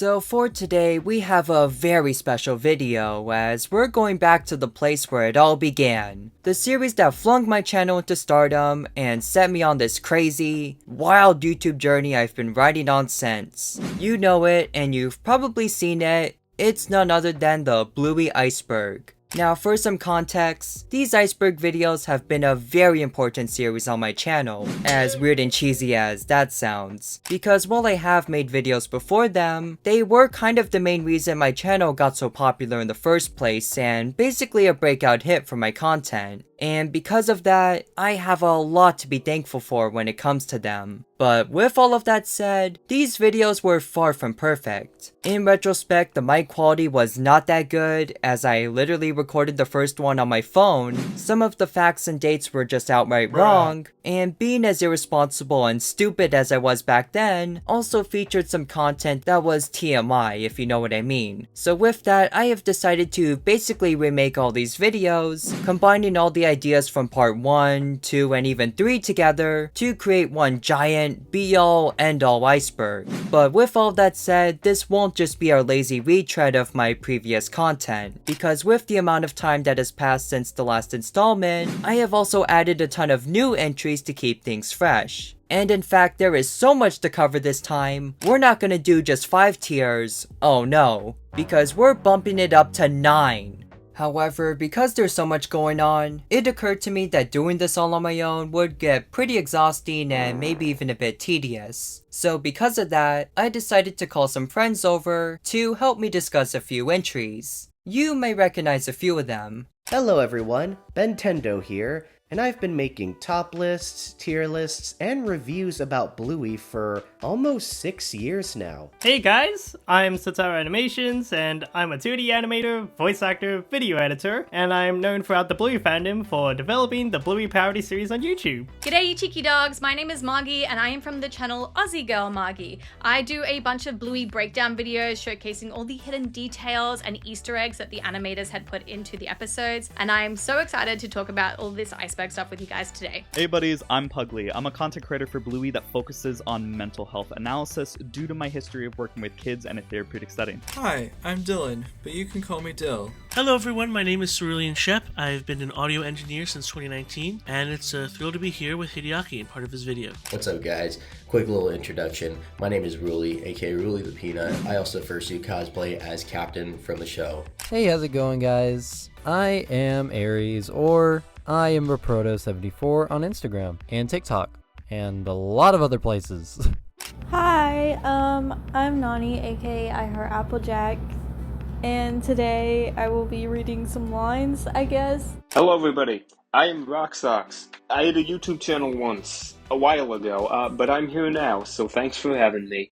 So for today, we have a very special video as we're going back to the place where it all began. The series that flung my channel into stardom and set me on this crazy, wild YouTube journey I've been riding on since. You know it and you've probably seen it. It's none other than the Bluey Iceberg. Now for some context, these iceberg videos have been a very important series on my channel, as weird and cheesy as that sounds, because while I have made videos before them, they were kind of the main reason my channel got so popular in the first place and basically a breakout hit for my content. And because of that, I have a lot to be thankful for when it comes to them. But with all of that said, these videos were far from perfect. In retrospect, the mic quality was not that good, as I literally recorded the first one on my phone. Some of the facts and dates were just outright wrong, and being as irresponsible and stupid as I was back then, also featured some content that was TMI, if you know what I mean. So with that, I have decided to basically remake all these videos, combining all the ideas from part 1, 2, and even 3 together to create one giant be-all end-all iceberg. But with all that said, this won't just be a lazy retread of my previous content, because with the amount of time that has passed since the last installment, I have also added a ton of new entries to keep things fresh. And in fact, there is so much to cover this time, we're not gonna do just 5 tiers, oh no, because we're bumping it up to 9. However, because there's so much going on, it occurred to me that doing this all on my own would get pretty exhausting and maybe even a bit tedious. So because of that, I decided to call some friends over to help me discuss a few entries. You may recognize a few of them. Hello everyone, Bentendo here, and I've been making top lists, tier lists, and reviews about Bluey for almost 6 years now. Hey guys, I'm Sataru Animations, and I'm a 2D animator, voice actor, video editor, and I'm known throughout the Bluey fandom for developing the Bluey parody series on YouTube. G'day you cheeky dogs, my name is Margie and I am from the channel Aussie Girl Margie. I do a bunch of Bluey breakdown videos showcasing all the hidden details and Easter eggs that the animators had put into the episodes, and I'm so excited to talk about all this iceberg stuff with you guys today. Hey buddies, I'm Pugly. I'm a content creator for Bluey that focuses on mental health analysis due to my history of working with kids in a therapeutic setting. Hi, I'm Dylan, but you can call me Dill. Hello everyone, my name is Cerulean Shep. I've been an audio engineer since 2019, and it's a thrill to be here with Hideaki and part of his video. What's up guys? Quick little introduction. My name is Ruli, aka Ruli the Peanut. I also fursuit cosplay as Captain from the show. Hey, how's it going guys? I am Aries, or I am Reproto74 on Instagram and TikTok, and a lot of other places. Hi, I'm Nani, aka I Heart Applejack, and today I will be reading some lines, I guess. Hello everybody, I am Rock Socks. I had a YouTube channel once, a while ago, but I'm here now, so thanks for having me.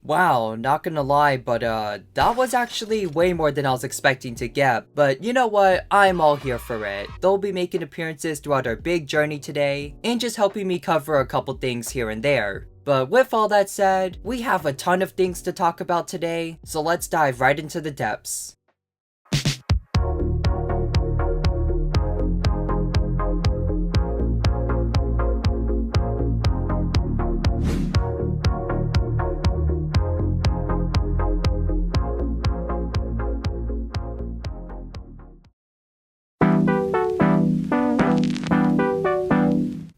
Wow, not gonna lie, but that was actually way more than I was expecting to get, but you know what, I'm all here for it. They'll be making appearances throughout our big journey today, and just helping me cover a couple things here and there. But with all that said, we have a ton of things to talk about today, so let's dive right into the depths.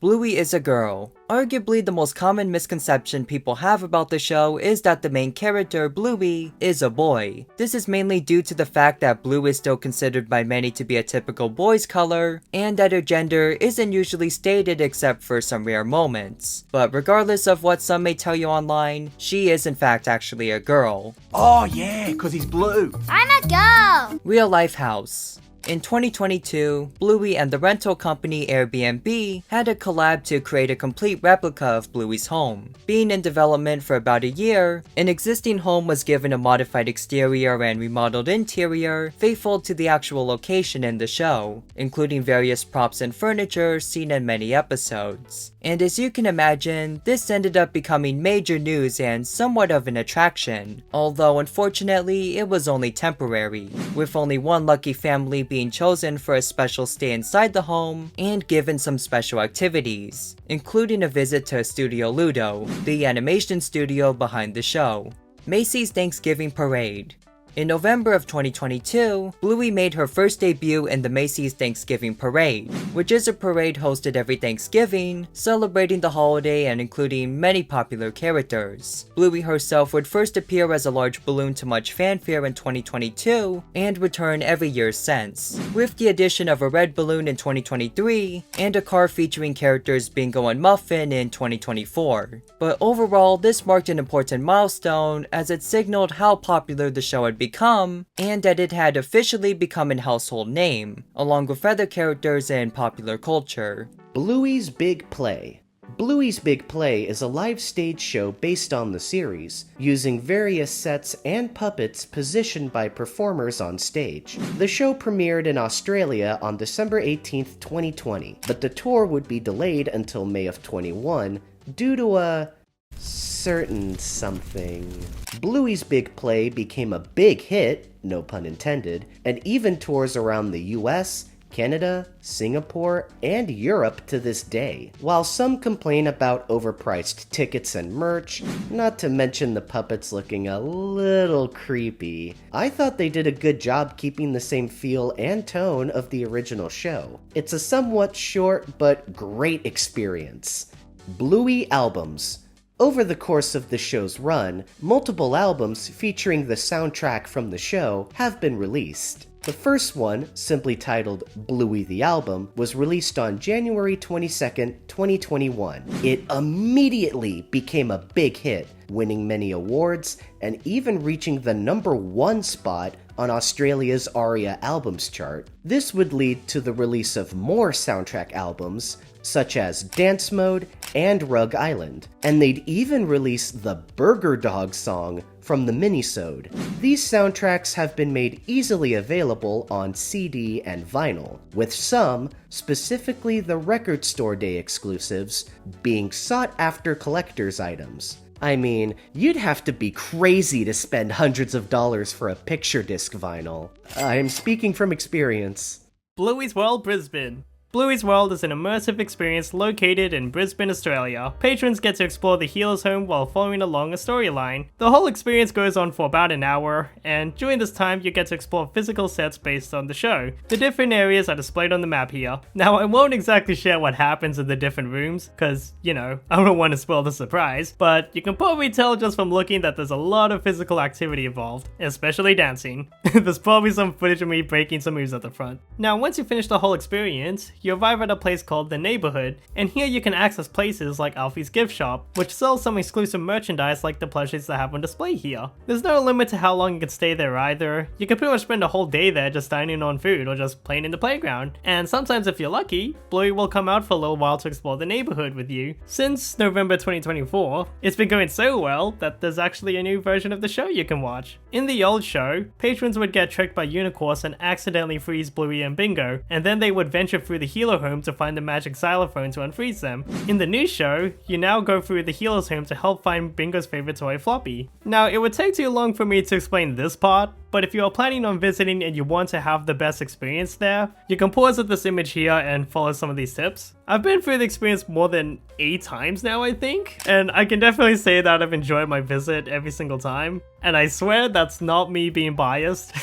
Bluey is a girl. Arguably the most common misconception people have about the show is that the main character, Bluey, is a boy. This is mainly due to the fact that blue is still considered by many to be a typical boy's color, and that her gender isn't usually stated except for some rare moments. But regardless of what some may tell you online, she is in fact actually a girl. Oh yeah, cause he's blue. I'm a girl! Real life house. In 2022, Bluey and the rental company Airbnb had a collab to create a complete replica of Bluey's home. Being in development for about a year, an existing home was given a modified exterior and remodeled interior faithful to the actual location in the show, including various props and furniture seen in many episodes. And as you can imagine, this ended up becoming major news and somewhat of an attraction, although unfortunately it was only temporary, with only one lucky family being chosen for a special stay inside the home and given some special activities, including a visit to Studio Ludo, the animation studio behind the show. Macy's Thanksgiving Parade. In November of 2022, Bluey made her first debut in the Macy's Thanksgiving Parade, which is a parade hosted every Thanksgiving, celebrating the holiday and including many popular characters. Bluey herself would first appear as a large balloon to much fanfare in 2022, and return every year since, with the addition of a red balloon in 2023, and a car featuring characters Bingo and Muffin in 2024. But overall, this marked an important milestone as it signaled how popular the show had become, and that it had officially become a household name, along with other characters in popular culture. Bluey's Big Play. Bluey's Big Play is a live stage show based on the series, using various sets and puppets positioned by performers on stage. The show premiered in Australia on December 18th, 2020, but the tour would be delayed until May of 21 due to a certain something. Bluey's Big Play became a big hit, no pun intended, and even tours around the US, Canada, Singapore, and Europe to this day. While some complain about overpriced tickets and merch, not to mention the puppets looking a little creepy, I thought they did a good job keeping the same feel and tone of the original show. It's a somewhat short but great experience. Bluey Albums. Over the course of the show's run, multiple albums featuring the soundtrack from the show have been released. The first one, simply titled Bluey the Album, was released on January 22nd, 2021. It immediately became a big hit, winning many awards and even reaching the #1 spot on Australia's ARIA albums chart. This would lead to the release of more soundtrack albums, such as Dance Mode and Rug Island, and they'd even release the Burger Dog song from the minisode. These soundtracks have been made easily available on CD and vinyl, with some, specifically the Record Store Day exclusives, being sought-after collector's items. I mean, you'd have to be crazy to spend hundreds of dollars for a picture disc vinyl. I'm speaking from experience. Bluey's World Brisbane. Bluey's World is an immersive experience located in Brisbane, Australia. Patrons get to explore the healer's home while following along a storyline. The whole experience goes on for about an hour, and during this time you get to explore physical sets based on the show. The different areas are displayed on the map here. Now I won't exactly share what happens in the different rooms, cause, you know, I don't want to spoil the surprise, but you can probably tell just from looking that there's a lot of physical activity involved, especially dancing. There's probably some footage of me breaking some moves at the front. Now once you finish the whole experience, you arrive at a place called The Neighborhood, and here you can access places like Alfie's gift shop, which sells some exclusive merchandise like the plushies they have on display here. There's no limit to how long you can stay there either. You can pretty much spend a whole day there just dining on food or just playing in the playground, and sometimes if you're lucky, Bluey will come out for a little while to explore the neighborhood with you. Since November 2024, it's been going so well that there's actually a new version of the show you can watch. In the old show, patrons would get tricked by unicorns and accidentally freeze Bluey and Bingo, and then they would venture through the healer home to find the magic xylophone to unfreeze them. In the new show, you now go through the healer's home to help find Bingo's favorite toy, Floppy. Now, it would take too long for me to explain this part, but if you are planning on visiting and you want to have the best experience there, you can pause at this image here and follow some of these tips. I've been through the experience more than 8 times now, I think, and I can definitely say that I've enjoyed my visit every single time, and I swear that's not me being biased.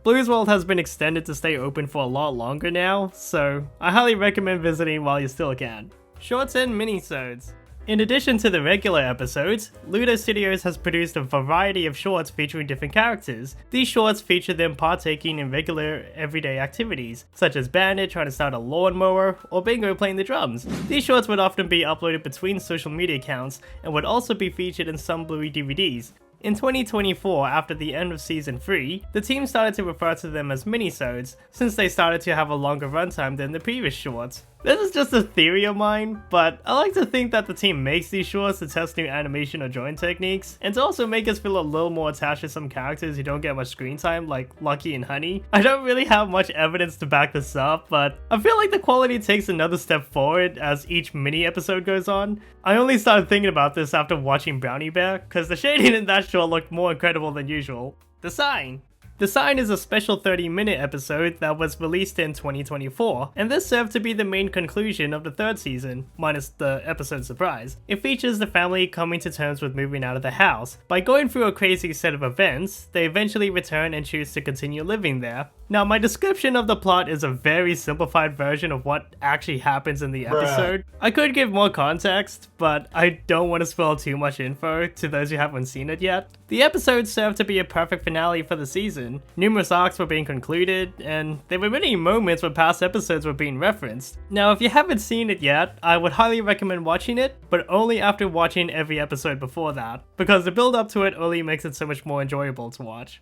Bluey's World has been extended to stay open for a lot longer now, so I highly recommend visiting while you still can. Shorts and minisodes. In addition to the regular episodes, Ludo Studios has produced a variety of shorts featuring different characters. These shorts feature them partaking in regular everyday activities, such as Bandit trying to start a lawnmower, or Bingo playing the drums. These shorts would often be uploaded between social media accounts, and would also be featured in some Bluey DVDs. In 2024, after the end of Season 3, the team started to refer to them as minisodes, since they started to have a longer runtime than the previous shorts. This is just a theory of mine, but I like to think that the team makes these shorts to test new animation or drawing techniques, and to also make us feel a little more attached to some characters who don't get much screen time, like Lucky and Honey. I don't really have much evidence to back this up, but I feel like the quality takes another step forward as each mini episode goes on. I only started thinking about this after watching Brownie Bear, cause the shading in that short looked more incredible than usual. The sign. The Sign is a special 30-minute episode that was released in 2024, and this served to be the main conclusion of the third season, minus the episode surprise. It features the family coming to terms with moving out of the house. By going through a crazy set of events, they eventually return and choose to continue living there. Now, my description of the plot is a very simplified version of what actually happens in the episode. I could give more context, but I don't want to spoil too much info to those who haven't seen it yet. The episode served to be a perfect finale for the season. Numerous arcs were being concluded, and there were many moments where past episodes were being referenced. Now, if you haven't seen it yet, I would highly recommend watching it, but only after watching every episode before that, because the build up to it only makes it so much more enjoyable to watch.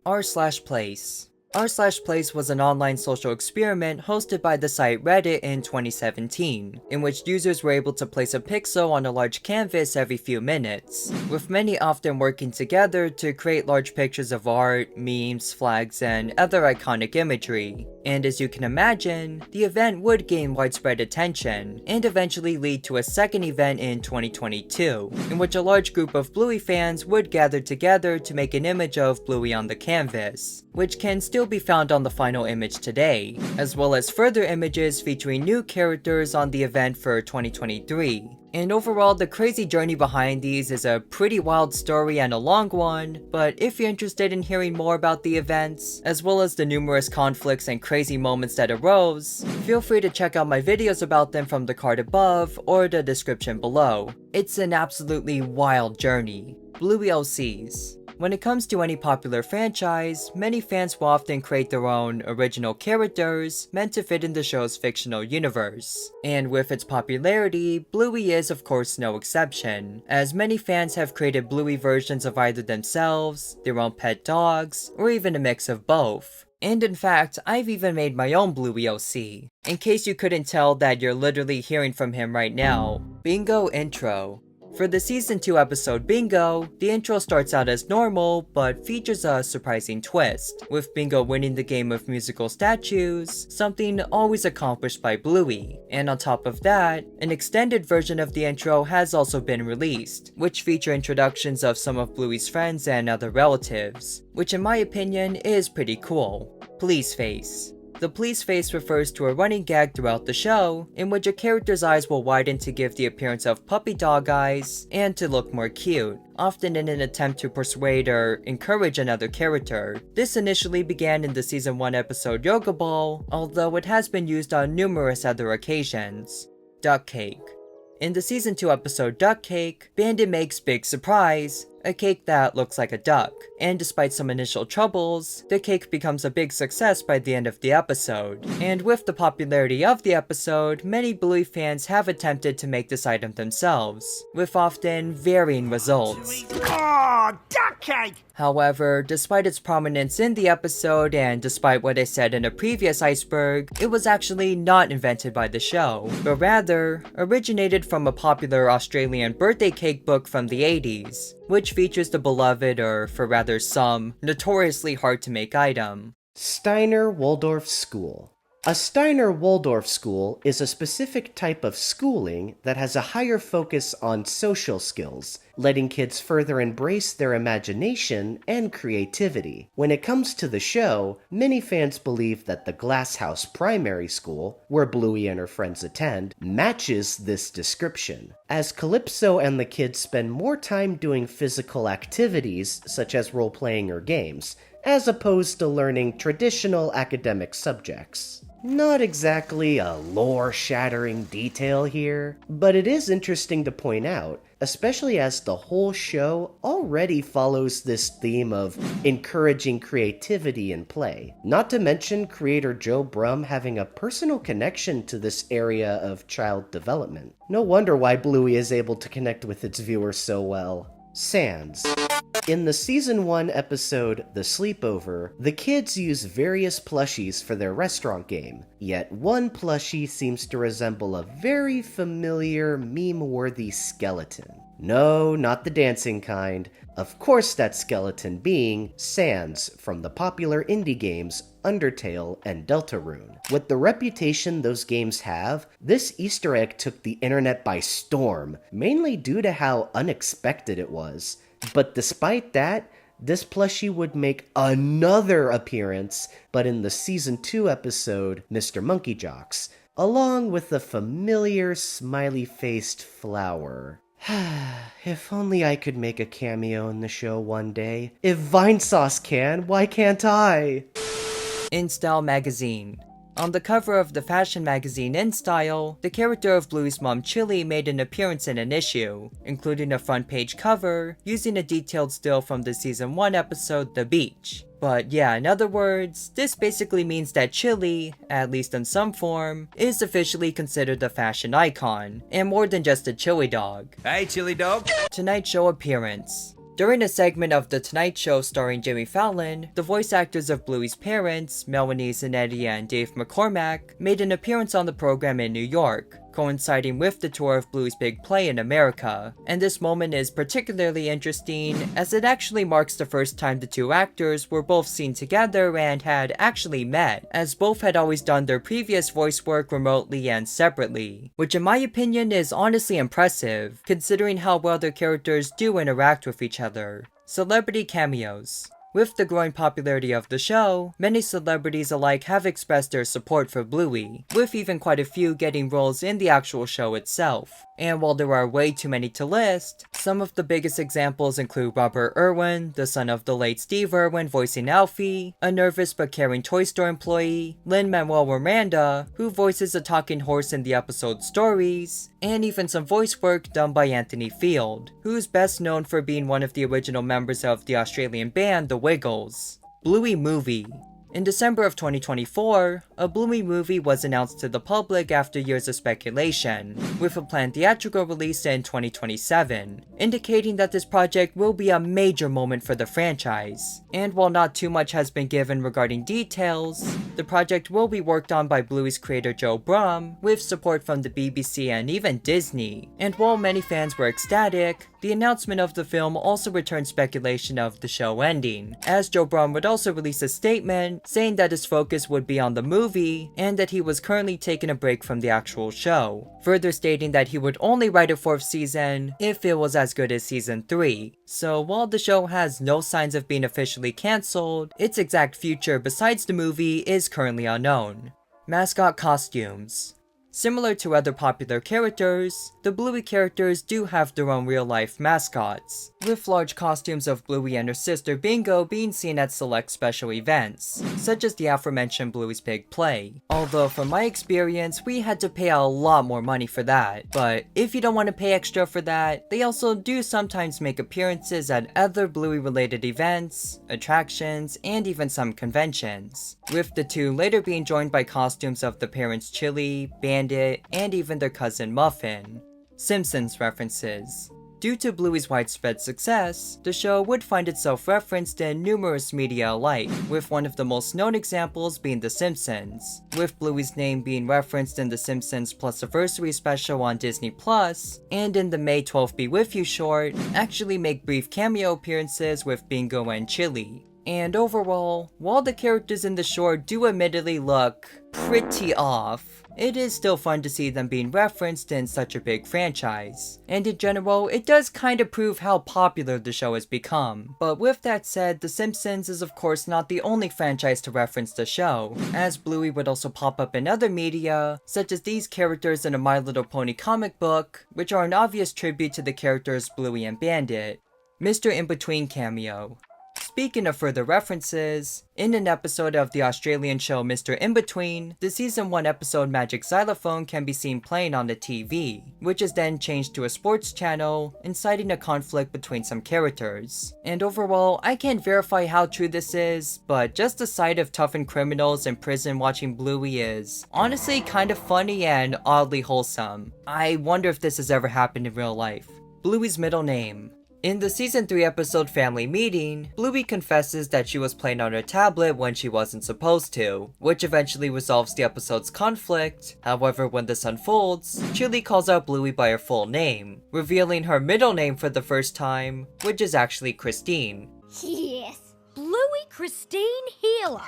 r/place. r/place was an online social experiment hosted by the site Reddit in 2017, in which users were able to place a pixel on a large canvas every few minutes, with many often working together to create large pictures of art, memes, flags, and other iconic imagery. And as you can imagine, the event would gain widespread attention, and eventually lead to a second event in 2022, in which a large group of Bluey fans would gather together to make an image of Bluey on the canvas, which can still be found on the final image today, as well as further images featuring new characters on the event for 2023. And overall, the crazy journey behind these is a pretty wild story and a long one, but if you're interested in hearing more about the events, as well as the numerous conflicts and crazy moments that arose, feel free to check out my videos about them from the card above or the description below. It's an absolutely wild journey. Bluey OCs. When it comes to any popular franchise, many fans will often create their own original characters meant to fit in the show's fictional universe. And with its popularity, Bluey is of course no exception, as many fans have created Bluey versions of either themselves, their own pet dogs, or even a mix of both. And in fact, I've even made my own Bluey OC. In case you couldn't tell that you're literally hearing from him right now. Bingo intro. For the Season 2 episode Bingo, the intro starts out as normal, but features a surprising twist, with Bingo winning the game of musical statues, something always accomplished by Bluey. And on top of that, an extended version of the intro has also been released, which feature introductions of some of Bluey's friends and other relatives, which in my opinion is pretty cool. Police face. The police face refers to a running gag throughout the show, in which a character's eyes will widen to give the appearance of puppy dog eyes, and to look more cute, often in an attempt to persuade or encourage another character. This initially began in the Season 1 episode Yoga Ball, although it has been used on numerous other occasions. Duck cake. In the Season 2 episode Duck Cake, Bandit makes Big Surprise, a cake that looks like a duck, and despite some initial troubles, the cake becomes a big success by the end of the episode. And with the popularity of the episode, many Bluey fans have attempted to make this item themselves, with often varying results. Oh, duck cake! However, despite its prominence in the episode, and despite what I said in a previous iceberg, it was actually not invented by the show, but rather originated from a popular Australian birthday cake book from the 80s, which features the beloved, or for rather some, notoriously hard to make item. Steiner Waldorf School. A Steiner Waldorf school is a specific type of schooling that has a higher focus on social skills, letting kids further embrace their imagination and creativity. When it comes to the show, many fans believe that the Glass House Primary School, where Bluey and her friends attend, matches this description, as Calypso and the kids spend more time doing physical activities such as role-playing or games, as opposed to learning traditional academic subjects. Not exactly a lore-shattering detail here, but it is interesting to point out, especially as the whole show already follows this theme of encouraging creativity in play. Not to mention creator Joe Brum having a personal connection to this area of child development. No wonder why Bluey is able to connect with its viewers so well. Sans. In the Season 1 episode, The Sleepover, the kids use various plushies for their restaurant game, yet one plushie seems to resemble a very familiar, meme-worthy skeleton. No, not the dancing kind. Of course that skeleton being Sans from the popular indie games Undertale, and Deltarune. With the reputation those games have, this Easter egg took the internet by storm, mainly due to how unexpected it was. But despite that, this plushie would make another appearance, but in the Season 2 episode, Mr. Monkey Jocks, along with the familiar smiley-faced flower. If only I could make a cameo in the show one day. If Vinesauce can, why can't I? InStyle magazine. On the cover of the fashion magazine InStyle, the character of Bluey's mom Chili made an appearance in an issue, including a front page cover, using a detailed still from the Season 1 episode The Beach. But yeah, in other words, this basically means that Chili, at least in some form, is officially considered a fashion icon, and more than just a chili dog. Hey, chili dog. Tonight Show appearance. During a segment of The Tonight Show starring Jimmy Fallon, the voice actors of Bluey's parents, Melanie Zanetti and Dave McCormack, made an appearance on the program in New York, coinciding with the tour of Bluey's big play in America. And this moment is particularly interesting as it actually marks the first time the two actors were both seen together and had actually met, as both had always done their previous voice work remotely and separately, which in my opinion is honestly impressive, considering how well their characters do interact with each other. Celebrity cameos. With the growing popularity of the show, many celebrities alike have expressed their support for Bluey, with even quite a few getting roles in the actual show itself. And while there are way too many to list, some of the biggest examples include Robert Irwin, the son of the late Steve Irwin voicing Alfie, a nervous but caring toy store employee, Lin-Manuel Miranda, who voices a talking horse in the episode Stories, and even some voice work done by Anthony Field, who's best known for being one of the original members of the Australian band The Wiggles. Bluey movie. In December of 2024, a Bluey movie was announced to the public after years of speculation, with a planned theatrical release in 2027, indicating that this project will be a major moment for the franchise. And while not too much has been given regarding details, the project will be worked on by Bluey's creator Joe Brumm, with support from the BBC and even Disney. And while many fans were ecstatic, the announcement of the film also returned speculation of the show ending, as Joe Brumm would also release a statement saying that his focus would be on the movie and that he was currently taking a break from the actual show, further stating that he would only write a 4th season if it was as good as Season 3. So while the show has no signs of being officially cancelled, its exact future besides the movie is currently unknown. Mascot costumes. Similar to other popular characters, the Bluey characters do have their own real-life mascots, with large costumes of Bluey and her sister Bingo being seen at select special events, such as the aforementioned Bluey's Big Play. Although from my experience, we had to pay a lot more money for that, but if you don't want to pay extra for that, they also do sometimes make appearances at other Bluey-related events, attractions, and even some conventions, with the two later being joined by costumes of the parents Chili, Bandit, and even their cousin Muffin. Simpsons references. Due to Bluey's widespread success, the show would find itself referenced in numerous media alike, with one of the most known examples being The Simpsons, with Bluey's name being referenced in The Simpsons Plusiversary special on Disney+, and in the May 12th Be With You short, actually make brief cameo appearances with Bingo and Chili. And overall, while the characters in the short do admittedly look pretty off, it is still fun to see them being referenced in such a big franchise. And in general, it does kind of prove how popular the show has become. But with that said, The Simpsons is of course not the only franchise to reference the show, as Bluey would also pop up in other media, such as these characters in a My Little Pony comic book, which are an obvious tribute to the characters Bluey and Bandit. Mr. In-Between cameo. Speaking of further references, in an episode of the Australian show Mr. In-Between, the Season 1 episode Magic Xylophone can be seen playing on the TV, which is then changed to a sports channel, inciting a conflict between some characters. And overall, I can't verify how true this is, but just the sight of toughened criminals in prison watching Bluey is honestly kind of funny and oddly wholesome. I wonder if this has ever happened in real life. Bluey's middle name. In the Season 3 episode Family Meeting, Bluey confesses that she was playing on her tablet when she wasn't supposed to, which eventually resolves the episode's conflict. However, when this unfolds, Chili calls out Bluey by her full name, revealing her middle name for the first time, which is actually Christine. Yes, Bluey Christine Healer.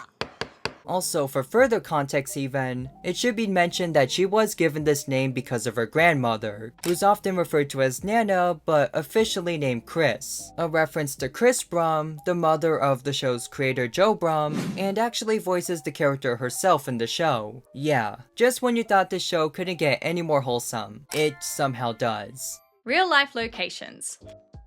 Also, for further context even, it should be mentioned that she was given this name because of her grandmother, who's often referred to as Nana, but officially named Chris, a reference to Chris Brum, the mother of the show's creator Joe Brum, and actually voices the character herself in the show. Yeah, just when you thought the show couldn't get any more wholesome, it somehow does. Real life locations.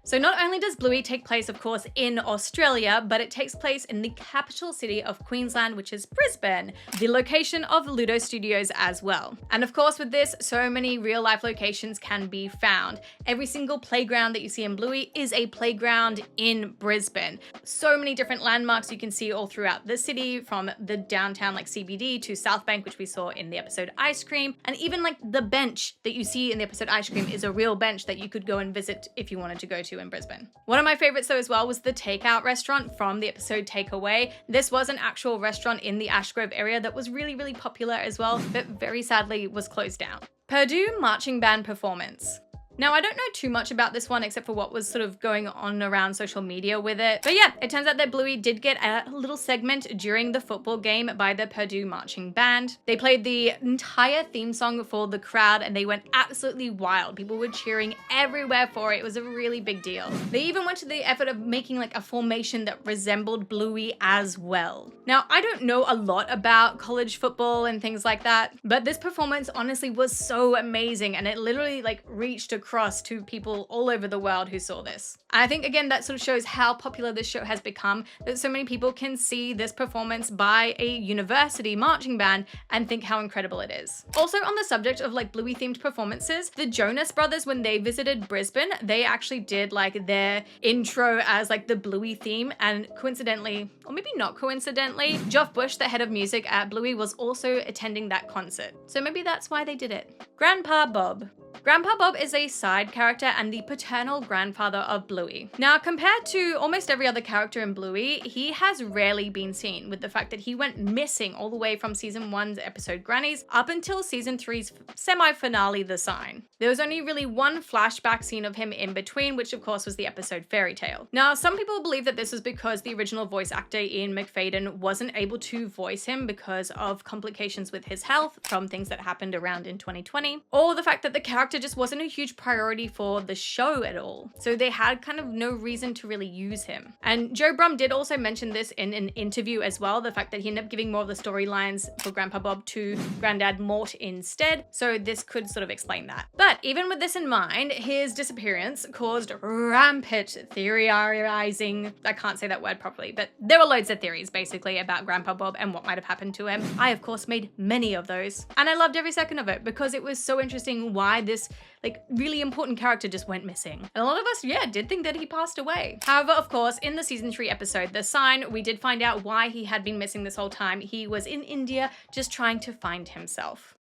So not only does Bluey take place, of course, in Australia, but it takes place in the capital city of Queensland, which is Brisbane, the location of Ludo Studios as well. And of course, with this, so many real-life locations can be found. Every single playground that you see in Bluey is a playground in Brisbane. So many different landmarks you can see all throughout the city, from the downtown like CBD to South Bank, which we saw in the episode Ice Cream, and even like the bench that you see in the episode Ice Cream is a real bench that you could go and visit if you wanted to go to in Brisbane. One of my favorites though as well was the takeout restaurant from the episode Takeaway. This was an actual restaurant in the Ashgrove area that was really popular as well, but very sadly was closed down. Purdue Marching Band performance. Now, I don't know too much about this one except for what was sort of going on around social media with it. But yeah, it turns out that Bluey did get a little segment during the football game by the Purdue Marching Band. They played the entire theme song for the crowd and they went absolutely wild. People were cheering everywhere for it. It was a really big deal. They even went to the effort of making like a formation that resembled Bluey as well. Now, I don't know a lot about college football and things like that, but this performance honestly was so amazing and it literally like reached across to people all over the world who saw this. And I think again that sort of shows how popular this show has become, that so many people can see this performance by a university marching band and think how incredible it is. Also on the subject of like Bluey themed performances, the Jonas Brothers, when they visited Brisbane, they actually did like their intro as like the Bluey theme, and coincidentally, or maybe not coincidentally, Geoff Bush, the head of music at Bluey, was also attending that concert. So maybe that's why they did it. Grandpa Bob. Grandpa Bob is a side character and the paternal grandfather of Bluey. Now, compared to almost every other character in Bluey, he has rarely been seen, with the fact that he went missing all the way from season 1's episode Grannies up until season 3's semi-finale The Sign. There was only really one flashback scene of him in between, which of course was the episode Fairy Tale. Now, some people believe that this was because the original voice actor Ian McFadden wasn't able to voice him because of complications with his health from things that happened around in 2020, or the fact that the character just wasn't a huge priority for the show at all. So they had kind of no reason to really use him. And Joe Brum did also mention this in an interview as well, the fact that he ended up giving more of the storylines for Grandpa Bob to Grandad Mort instead. So this could sort of explain that. But even with this in mind, his disappearance caused rampant theorizing. I can't say that word properly, but there were loads of theories basically about Grandpa Bob and what might have happened to him. I of course made many of those, and I loved every second of it because it was so interesting why this like really important character just went missing. And a lot of us, yeah, did think that he passed away. However, of course, in the season 3 episode, The Sign, we did find out why he had been missing this whole time. He was in India just trying to find himself.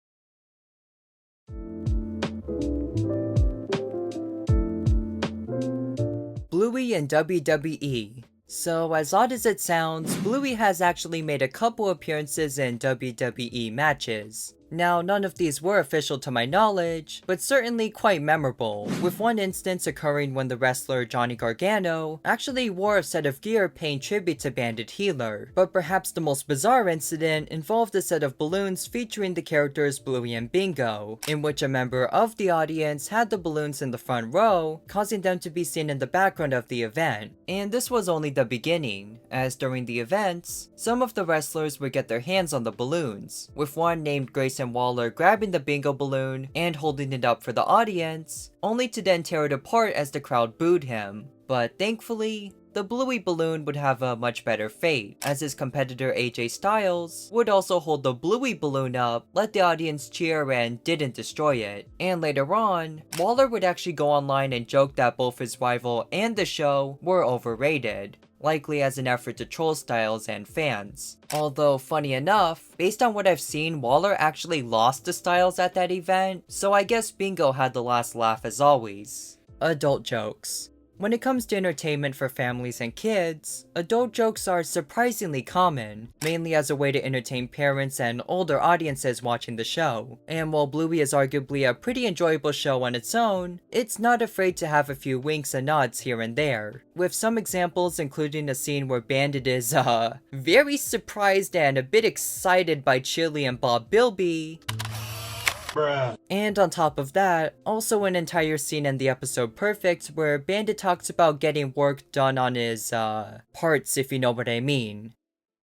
Bluey and WWE. So, as odd as it sounds, Bluey has actually made a couple appearances in WWE matches. Now, none of these were official to my knowledge, but certainly quite memorable, with one instance occurring when the wrestler Johnny Gargano actually wore a set of gear paying tribute to Bandit Healer. But perhaps the most bizarre incident involved a set of balloons featuring the characters Bluey and Bingo, in which a member of the audience had the balloons in the front row, causing them to be seen in the background of the event. And this was only the beginning, as during the events, some of the wrestlers would get their hands on the balloons, with one named Grayson Waller grabbing the Bingo balloon and holding it up for the audience, only to then tear it apart as the crowd booed him. But thankfully, the Bluey balloon would have a much better fate, as his competitor AJ Styles would also hold the Bluey balloon up, let the audience cheer, and didn't destroy it. And later on, Waller would actually go online and joke that both his rival and the show were overrated, likely as an effort to troll Styles and fans. Although, funny enough, based on what I've seen, Waller actually lost to Styles at that event, so I guess Bingo had the last laugh as always. Adult jokes. When it comes to entertainment for families and kids, adult jokes are surprisingly common, mainly as a way to entertain parents and older audiences watching the show. And while Bluey is arguably a pretty enjoyable show on its own, it's not afraid to have a few winks and nods here and there, with some examples including a scene where Bandit is, very surprised and a bit excited by Chili and Bob Bilby. Bruh. And on top of that, also an entire scene in the episode Perfect where Bandit talks about getting work done on his, parts, if you know what I mean.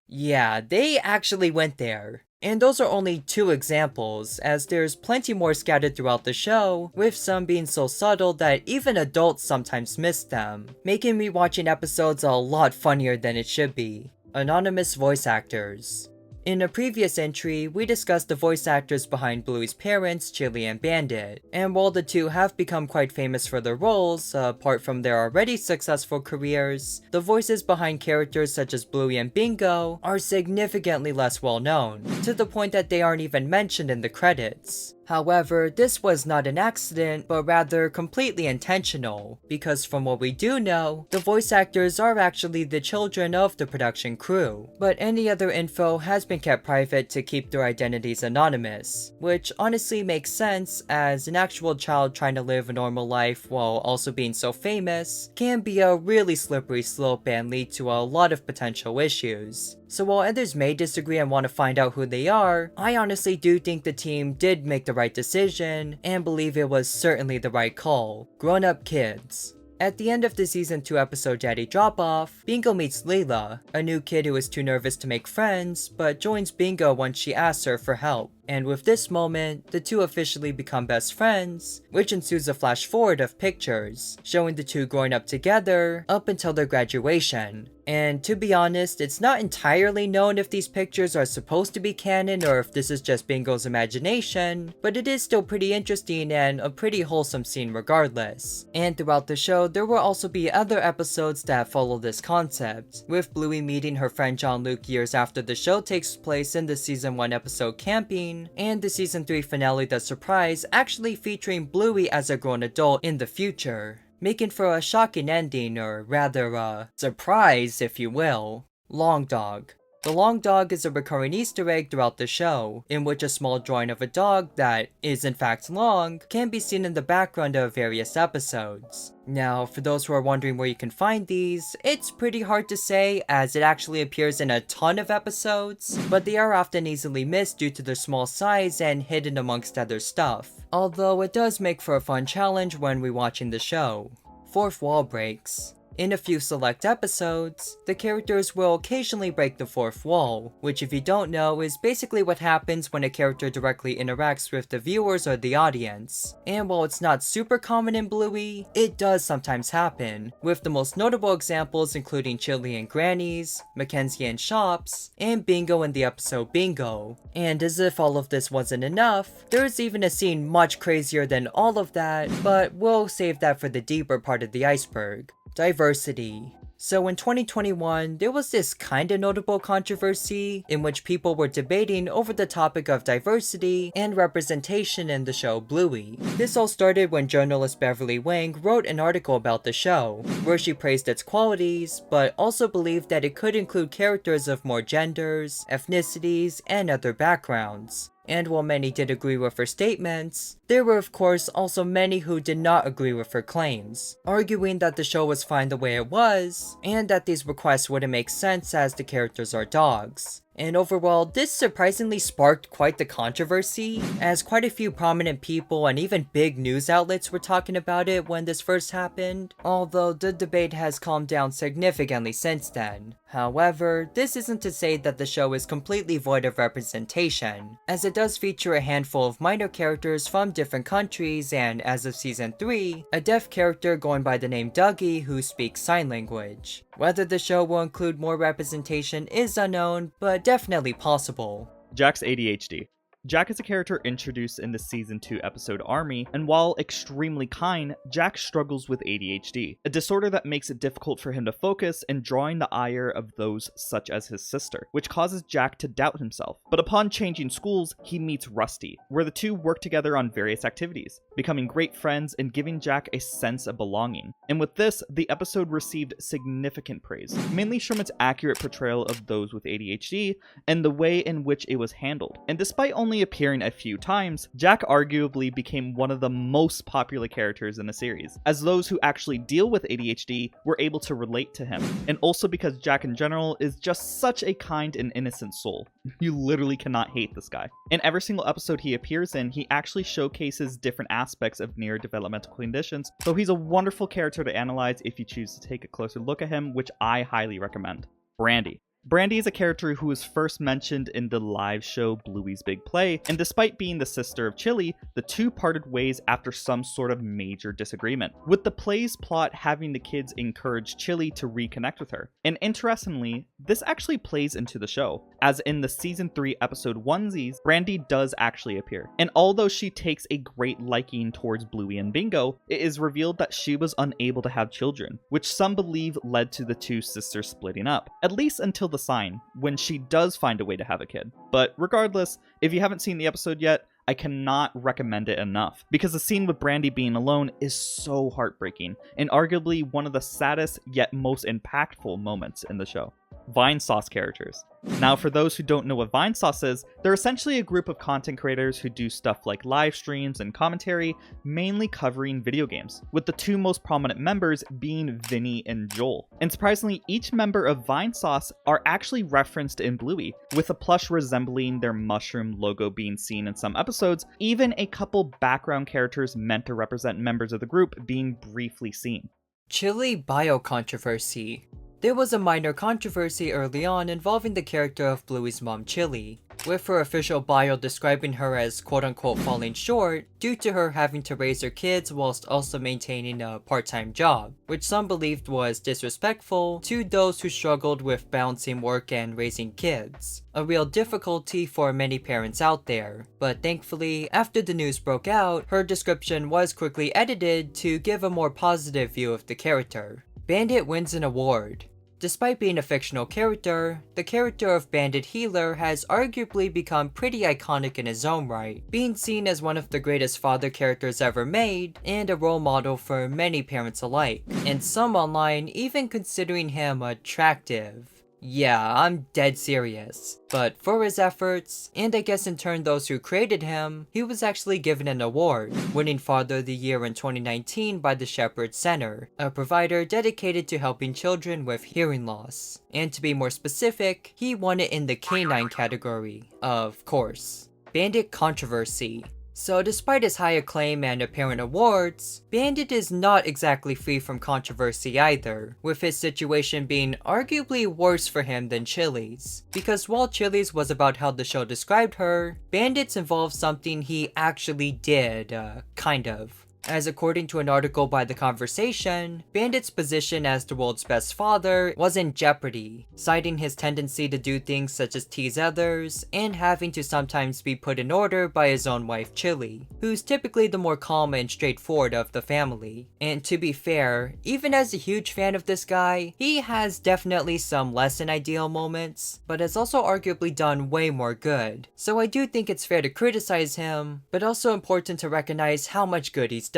Yeah, they actually went there. And those are only 2 examples, as there's plenty more scattered throughout the show, with some being so subtle that even adults sometimes miss them, making me watching episodes a lot funnier than it should be. Anonymous voice actors. In a previous entry, we discussed the voice actors behind Bluey's parents, Chili and Bandit, and while the two have become quite famous for their roles, apart from their already successful careers, the voices behind characters such as Bluey and Bingo are significantly less well known, to the point that they aren't even mentioned in the credits. However, this was not an accident, but rather completely intentional, because from what we do know, the voice actors are actually the children of the production crew, but any other info has been kept private to keep their identities anonymous, which honestly makes sense, as an actual child trying to live a normal life while also being so famous can be a really slippery slope and lead to a lot of potential issues. So while others may disagree and want to find out who they are, I honestly do think the team did make the right decision, and believe it was certainly the right call. Grown-up kids. At the end of the season 2 episode Daddy Drop Off, Bingo meets Leela, a new kid who is too nervous to make friends, but joins Bingo once she asks her for help. And with this moment, the two officially become best friends, which ensues a flash forward of pictures, showing the two growing up together up until their graduation. And to be honest, it's not entirely known if these pictures are supposed to be canon or if this is just Bingo's imagination, but it is still pretty interesting and a pretty wholesome scene regardless. And throughout the show, there will also be other episodes that follow this concept, with Bluey meeting her friend Jean-Luc years after the show takes place in the season 1 episode Camping, and the season 3 finale The Surprise actually featuring Bluey as a grown adult in the future, making for a shocking ending, or rather a surprise if you will. Long Dog. The long dog is a recurring Easter egg throughout the show, in which a small drawing of a dog that is in fact long can be seen in the background of various episodes. Now, for those who are wondering where you can find these, it's pretty hard to say as it actually appears in a ton of episodes, but they are often easily missed due to their small size and hidden amongst other stuff, although it does make for a fun challenge when rewatching the show. Fourth wall breaks. In a few select episodes, the characters will occasionally break the fourth wall, which if you don't know is basically what happens when a character directly interacts with the viewers or the audience. And while it's not super common in Bluey, it does sometimes happen, with the most notable examples including Chili and Granny's, Mackenzie and Shops, and Bingo in the episode Bingo. And as if all of this wasn't enough, there's even a scene much crazier than all of that, but we'll save that for the deeper part of the iceberg. Diversity. So in 2021, there was this kinda notable controversy in which people were debating over the topic of diversity and representation in the show Bluey. This all started when journalist Beverly Wang wrote an article about the show, where she praised its qualities, but also believed that it could include characters of more genders, ethnicities, and other backgrounds. And while many did agree with her statements, there were of course also many who did not agree with her claims, arguing that the show was fine the way it was, and that these requests wouldn't make sense as the characters are dogs. And overall, this surprisingly sparked quite the controversy, as quite a few prominent people and even big news outlets were talking about it when this first happened, although the debate has calmed down significantly since then. However, this isn't to say that the show is completely void of representation, as it does feature a handful of minor characters from different countries and, as of season 3, a deaf character going by the name Dougie who speaks sign language. Whether the show will include more representation is unknown, but definitely possible. Jack's ADHD. Jack is a character introduced in the Season 2 episode Army, and while extremely kind, Jack struggles with ADHD, a disorder that makes it difficult for him to focus and drawing the ire of those such as his sister, which causes Jack to doubt himself. But upon changing schools, he meets Rusty, where the two work together on various activities. becoming great friends and giving Jack a sense of belonging. And with this, the episode received significant praise, mainly from its accurate portrayal of those with ADHD and the way in which it was handled. And despite only appearing a few times, Jack arguably became one of the most popular characters in the series, as those who actually deal with ADHD were able to relate to him, and also because Jack in general is just such a kind and innocent soul. You literally cannot hate this guy. In every single episode he appears in, he actually showcases different aspects of neurodevelopmental conditions, so he's a wonderful character to analyze if you choose to take a closer look at him, which I highly recommend. Brandy. Brandy is a character who was first mentioned in the live show Bluey's Big Play, and despite being the sister of Chili, the two parted ways after some sort of major disagreement, with the play's plot having the kids encourage Chili to reconnect with her. And interestingly, this actually plays into the show, as in the season 3 episode Onesies, Brandy does actually appear. And although she takes a great liking towards Bluey and Bingo, it is revealed that she was unable to have children, which some believe led to the two sisters splitting up, at least until the sign, when she does find a way to have a kid. But regardless, if you haven't seen the episode yet, I cannot recommend it enough, because the scene with Brandy being alone is so heartbreaking, and arguably one of the saddest yet most impactful moments in the show. Vine Sauce characters. Now, for those who don't know what Vine Sauce is, they're essentially a group of content creators who do stuff like live streams and commentary, mainly covering video games, with the two most prominent members being Vinny and Joel. And surprisingly, each member of Vine Sauce are actually referenced in Bluey, with a plush resembling their mushroom logo being seen in some episodes, even a couple background characters meant to represent members of the group being briefly seen. Chili bio controversy. There was a minor controversy early on involving the character of Bluey's mom Chili, with her official bio describing her as quote-unquote falling short due to her having to raise her kids whilst also maintaining a part-time job, which some believed was disrespectful to those who struggled with balancing work and raising kids, a real difficulty for many parents out there. But thankfully, after the news broke out, her description was quickly edited to give a more positive view of the character. Bandit wins an award. Despite being a fictional character, the character of Bandit Healer has arguably become pretty iconic in his own right, being seen as one of the greatest father characters ever made, and a role model for many parents alike, and some online even considering him attractive. Yeah, I'm dead serious. But for his efforts, and I guess in turn those who created him, he was actually given an award, winning Father of the Year in 2019 by the Shepherd Center, a provider dedicated to helping children with hearing loss. And to be more specific, he won it in the canine category, of course. Bandit controversy. So despite his high acclaim and apparent awards, Bandit is not exactly free from controversy either, with his situation being arguably worse for him than Chili's. Because while Chili's was about how the show described her, Bandit's involved something he actually did, kind of. As according to an article by The Conversation, Bandit's position as the world's best father was in jeopardy, citing his tendency to do things such as tease others, and having to sometimes be put in order by his own wife Chili, who's typically the more calm and straightforward of the family. And to be fair, even as a huge fan of this guy, he has definitely some less than ideal moments, but has also arguably done way more good. So I do think it's fair to criticize him, but also important to recognize how much good he's done.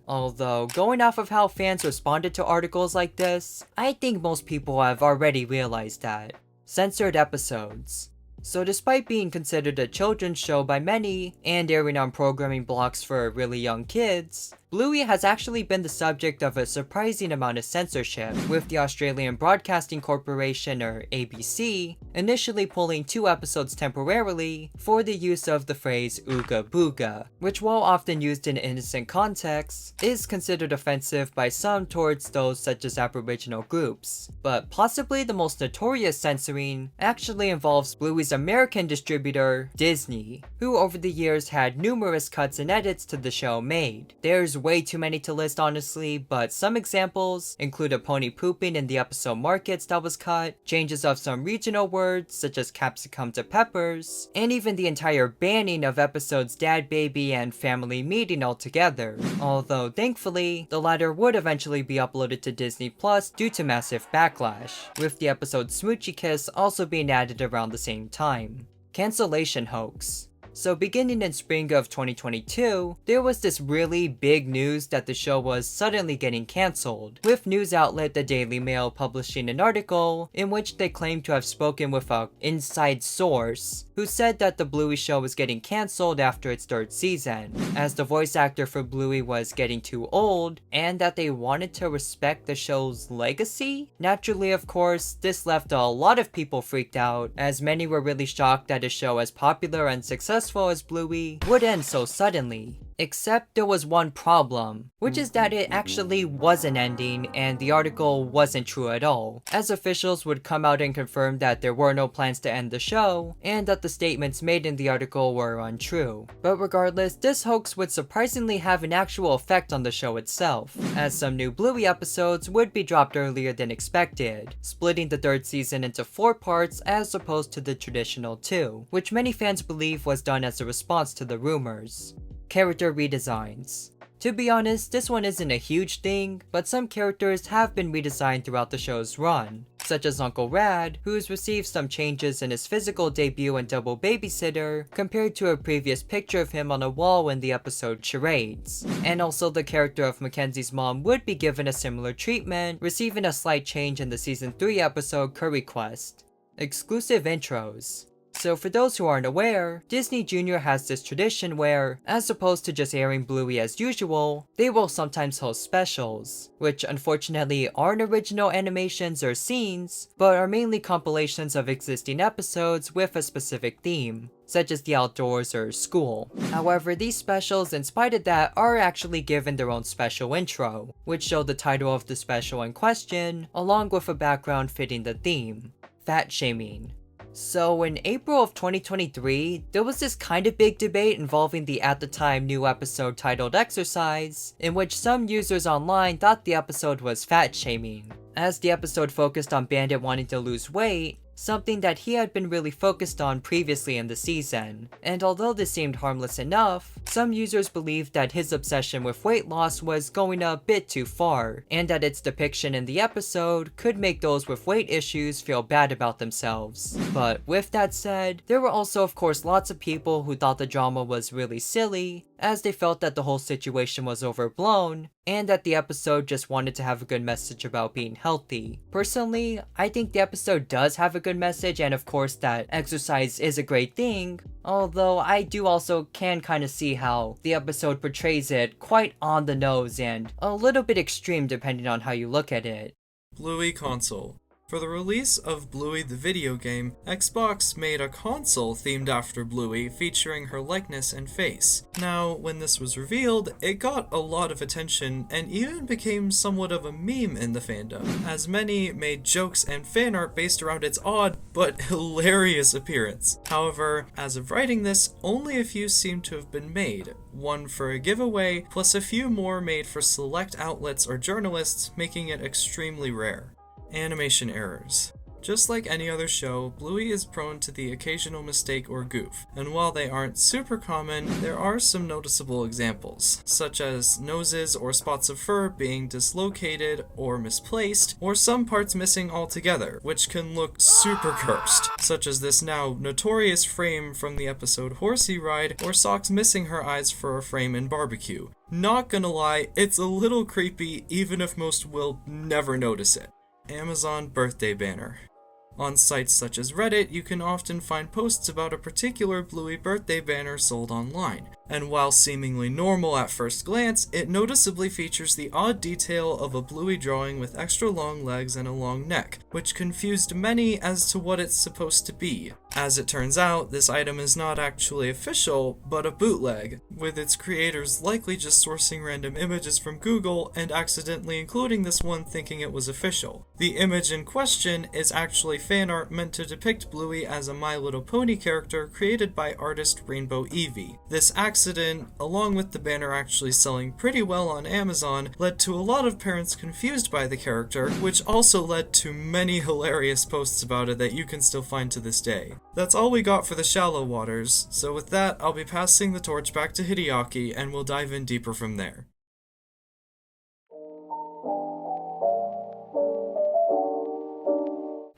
Although, going off of how fans responded to articles like this, I think most people have already realized that. Censored episodes. So despite being considered a children's show by many, and airing on programming blocks for really young kids, Bluey has actually been the subject of a surprising amount of censorship, with the Australian Broadcasting Corporation, or ABC, initially pulling 2 episodes temporarily for the use of the phrase ooga booga, which while often used in innocent contexts, is considered offensive by some towards those such as Aboriginal groups. But possibly the most notorious censoring actually involves Bluey's American distributor, Disney, who over the years had numerous cuts and edits to the show made. There's way too many to list honestly, but some examples include a pony pooping in the episode Markets that was cut, changes of some regional words such as capsicum to peppers, and even the entire banning of episodes Dad Baby and Family Meeting altogether. Although thankfully, the latter would eventually be uploaded to Disney Plus due to massive backlash, with the episode Smoochie Kiss also being added around the same time. Cancellation hoax. So beginning in spring of 2022, there was this really big news that the show was suddenly getting cancelled, with news outlet The Daily Mail publishing an article in which they claimed to have spoken with a inside source who said that the Bluey show was getting cancelled after its third season, as the voice actor for Bluey was getting too old, and that they wanted to respect the show's legacy. Naturally, of course, this left a lot of people freaked out, as many were really shocked that a show as popular and successful as Bluey would end so suddenly. Except there was one problem, which is that it actually wasn't ending and the article wasn't true at all, as officials would come out and confirm that there were no plans to end the show and that the statements made in the article were untrue. But regardless, this hoax would surprisingly have an actual effect on the show itself, as some new Bluey episodes would be dropped earlier than expected, splitting the third season into 4 parts as opposed to the traditional 2, which many fans believe was done as a response to the rumors. Character redesigns. To be honest, this one isn't a huge thing, but some characters have been redesigned throughout the show's run, such as Uncle Rad, who's received some changes in his physical debut in Double Babysitter compared to a previous picture of him on a wall in the episode Charades. And also the character of Mackenzie's mom would be given a similar treatment, receiving a slight change in the season 3 episode Curry Quest. Exclusive intros. So for those who aren't aware, Disney Junior has this tradition where, as opposed to just airing Bluey as usual, they will sometimes host specials, which unfortunately aren't original animations or scenes, but are mainly compilations of existing episodes with a specific theme, such as the outdoors or school. However, these specials, in spite of that, are actually given their own special intro, which show the title of the special in question, along with a background fitting the theme. Fat shaming. So in April of 2023, there was this kind of big debate involving the at the time new episode titled Exercise, in which some users online thought the episode was fat shaming, as the episode focused on Bandit wanting to lose weight, something that he had been really focused on previously in the season. And although this seemed harmless enough, some users believed that his obsession with weight loss was going a bit too far, and that its depiction in the episode could make those with weight issues feel bad about themselves. But with that said, there were also of course lots of people who thought the drama was really silly, as they felt that the whole situation was overblown, and that the episode just wanted to have a good message about being healthy. Personally, I think the episode does have a good message, and of course that exercise is a great thing, although I do also can kind of see how the episode portrays it quite on the nose and a little bit extreme depending on how you look at it. Bluey console. For the release of Bluey the video game, Xbox made a console themed after Bluey featuring her likeness and face. Now, when this was revealed, it got a lot of attention and even became somewhat of a meme in the fandom, as many made jokes and fan art based around its odd but hilarious appearance. However, as of writing this, only a few seem to have been made, one for a giveaway, plus a few more made for select outlets or journalists, making it extremely rare. Animation errors. Just like any other show, Bluey is prone to the occasional mistake or goof, and while they aren't super common, there are some noticeable examples, such as noses or spots of fur being dislocated or misplaced, or some parts missing altogether, which can look super cursed, such as this now notorious frame from the episode Horsey Ride, or Socks missing her eyes for a frame in Barbecue. Not gonna lie, it's a little creepy, even if most will never notice it. Amazon birthday banner. On sites such as Reddit, you can often find posts about a particular Bluey birthday banner sold online, and while seemingly normal at first glance, it noticeably features the odd detail of a Bluey drawing with extra long legs and a long neck, which confused many as to what it's supposed to be. As it turns out, this item is not actually official, but a bootleg, with its creators likely just sourcing random images from Google and accidentally including this one thinking it was official. The image in question is actually fan art meant to depict Bluey as a My Little Pony character created by artist Rainbow Evie. This accident, along with the banner actually selling pretty well on Amazon, led to a lot of parents confused by the character, which also led to many hilarious posts about it that you can still find to this day. That's all we got for the shallow waters, so with that, I'll be passing the torch back to Hideaki and we'll dive in deeper from there.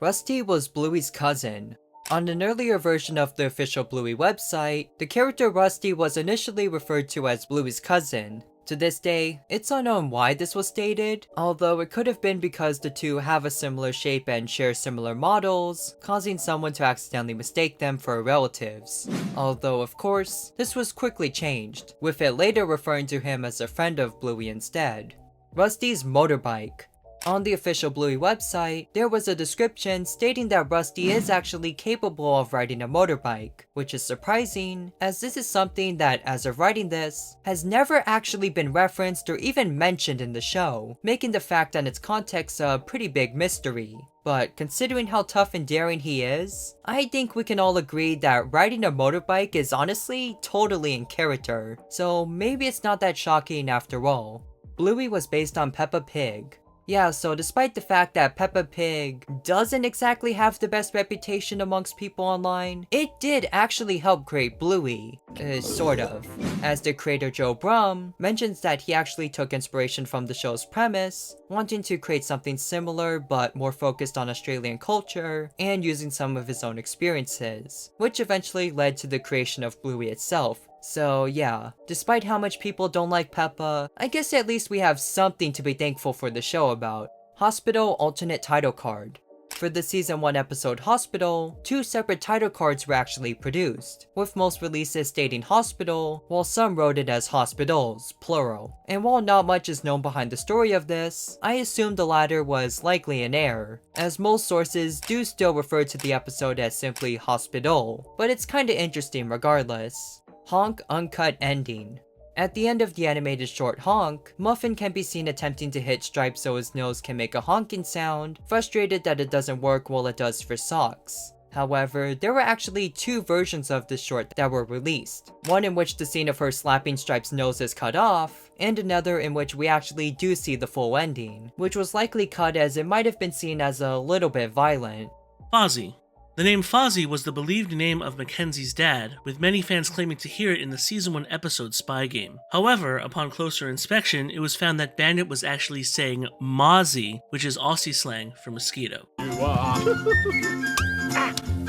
Rusty was Bluey's cousin. On an earlier version of the official Bluey website, the character Rusty was initially referred to as Bluey's cousin. To this day, it's unknown why this was stated, although it could have been because the two have a similar shape and share similar models, causing someone to accidentally mistake them for relatives. Although, of course, this was quickly changed, with it later referring to him as a friend of Bluey instead. Rusty's motorbike. On the official Bluey website, there was a description stating that Rusty is actually capable of riding a motorbike, which is surprising, as this is something that, as of writing this, has never actually been referenced or even mentioned in the show, making the fact and its context a pretty big mystery. But considering how tough and daring he is, I think we can all agree that riding a motorbike is honestly totally in character, so maybe it's not that shocking after all. Bluey was based on Peppa Pig. Yeah, so despite the fact that Peppa Pig doesn't exactly have the best reputation amongst people online, it did actually help create Bluey. Sort of. As the creator Joe Brum mentions that he actually took inspiration from the show's premise, wanting to create something similar but more focused on Australian culture, and using some of his own experiences, which eventually led to the creation of Bluey itself. So yeah, despite how much people don't like Peppa, I guess at least we have something to be thankful for the show about. Hospital alternate title card. For the season 1 episode Hospital, 2 separate title cards were actually produced, with most releases stating Hospital, while some wrote it as Hospitals, plural. And while not much is known behind the story of this, I assume the latter was likely an error, as most sources do still refer to the episode as simply Hospital, but it's kinda interesting regardless. Honk Uncut Ending. At the end of the animated short Honk, Muffin can be seen attempting to hit Stripe so his nose can make a honking sound, frustrated that it doesn't work while it does for Socks. However, there were actually 2 versions of this short that were released. One in which the scene of her slapping Stripe's nose is cut off, and another in which we actually do see the full ending, which was likely cut as it might have been seen as a little bit violent. Fozzie. The name Fozzie was the believed name of Mackenzie's dad, with many fans claiming to hear it in the Season 1 episode Spy Game. However, upon closer inspection, it was found that Bandit was actually saying Mozzie, which is Aussie slang for mosquito.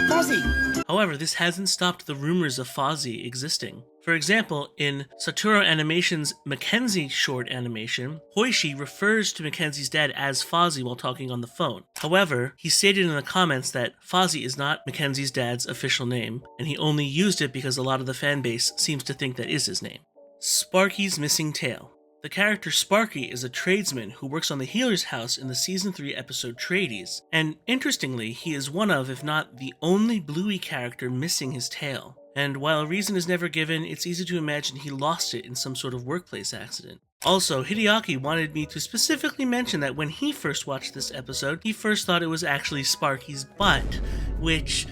Fozzie! However, this hasn't stopped the rumors of Fozzie existing. For example, in Sataru Animations' Mackenzie short animation, Hoishi refers to Mackenzie's dad as Fozzie while talking on the phone. However, he stated in the comments that Fozzie is not Mackenzie's dad's official name, and he only used it because a lot of the fanbase seems to think that is his name. Sparky's Missing Tail. The character Sparky is a tradesman who works on the healer's house in the Season 3 episode Tradies, and interestingly, he is one of, if not the only Bluey character missing his tail. And while a reason is never given, it's easy to imagine he lost it in some sort of workplace accident. Also, Hideaki wanted me to specifically mention that when he first watched this episode, he first thought it was actually Sparky's butt, which...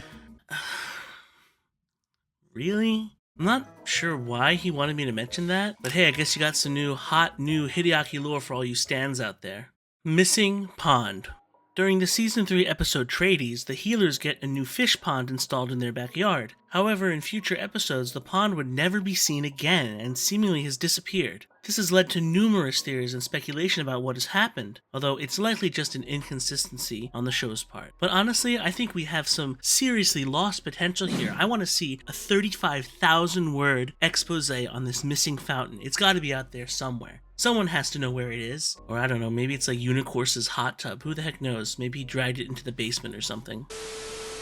Really? I'm not sure why he wanted me to mention that, but hey, I guess you got some hot new Hideaki lore for all you stans out there. Missing Pond. During the Season 3 episode Tradies, the healers get a new fish pond installed in their backyard. However, in future episodes, the pond would never be seen again and seemingly has disappeared. This has led to numerous theories and speculation about what has happened, although it's likely just an inconsistency on the show's part. But honestly, I think we have some seriously lost potential here. I want to see a 35,000 word expose on this missing fountain. It's got to be out there somewhere. Someone has to know where it is. Or I don't know, maybe it's like Unicorse's hot tub. Who the heck knows? Maybe he dragged it into the basement or something.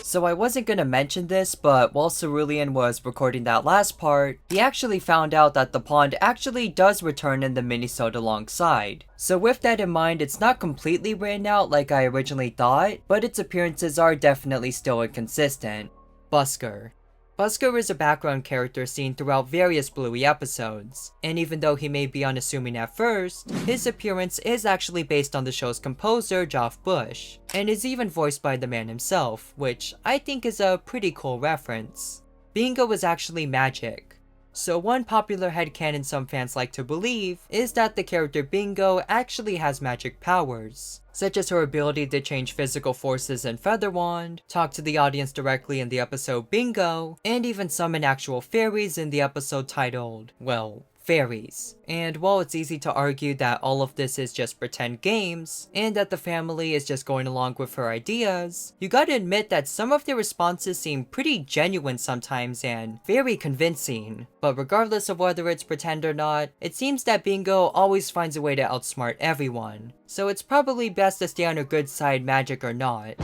So I wasn't gonna mention this, but while Cerulean was recording that last part, he actually found out that the pond actually does return in the minisode alongside. So with that in mind, it's not completely written out like I originally thought, but its appearances are definitely still inconsistent. Busker. Busker is a background character seen throughout various Bluey episodes, and even though he may be unassuming at first, his appearance is actually based on the show's composer, Geoff Bush, and is even voiced by the man himself, which I think is a pretty cool reference. Bingo is actually magic. So one popular headcanon some fans like to believe is that the character Bingo actually has magic powers, such as her ability to change physical forces in Feather Wand, talk to the audience directly in the episode Bingo, and even summon actual fairies in the episode titled, well, fairies. And while it's easy to argue that all of this is just pretend games, and that the family is just going along with her ideas, you gotta admit that some of their responses seem pretty genuine sometimes and very convincing. But regardless of whether it's pretend or not, it seems that Bingo always finds a way to outsmart everyone. So it's probably best to stay on her good side, magic or not.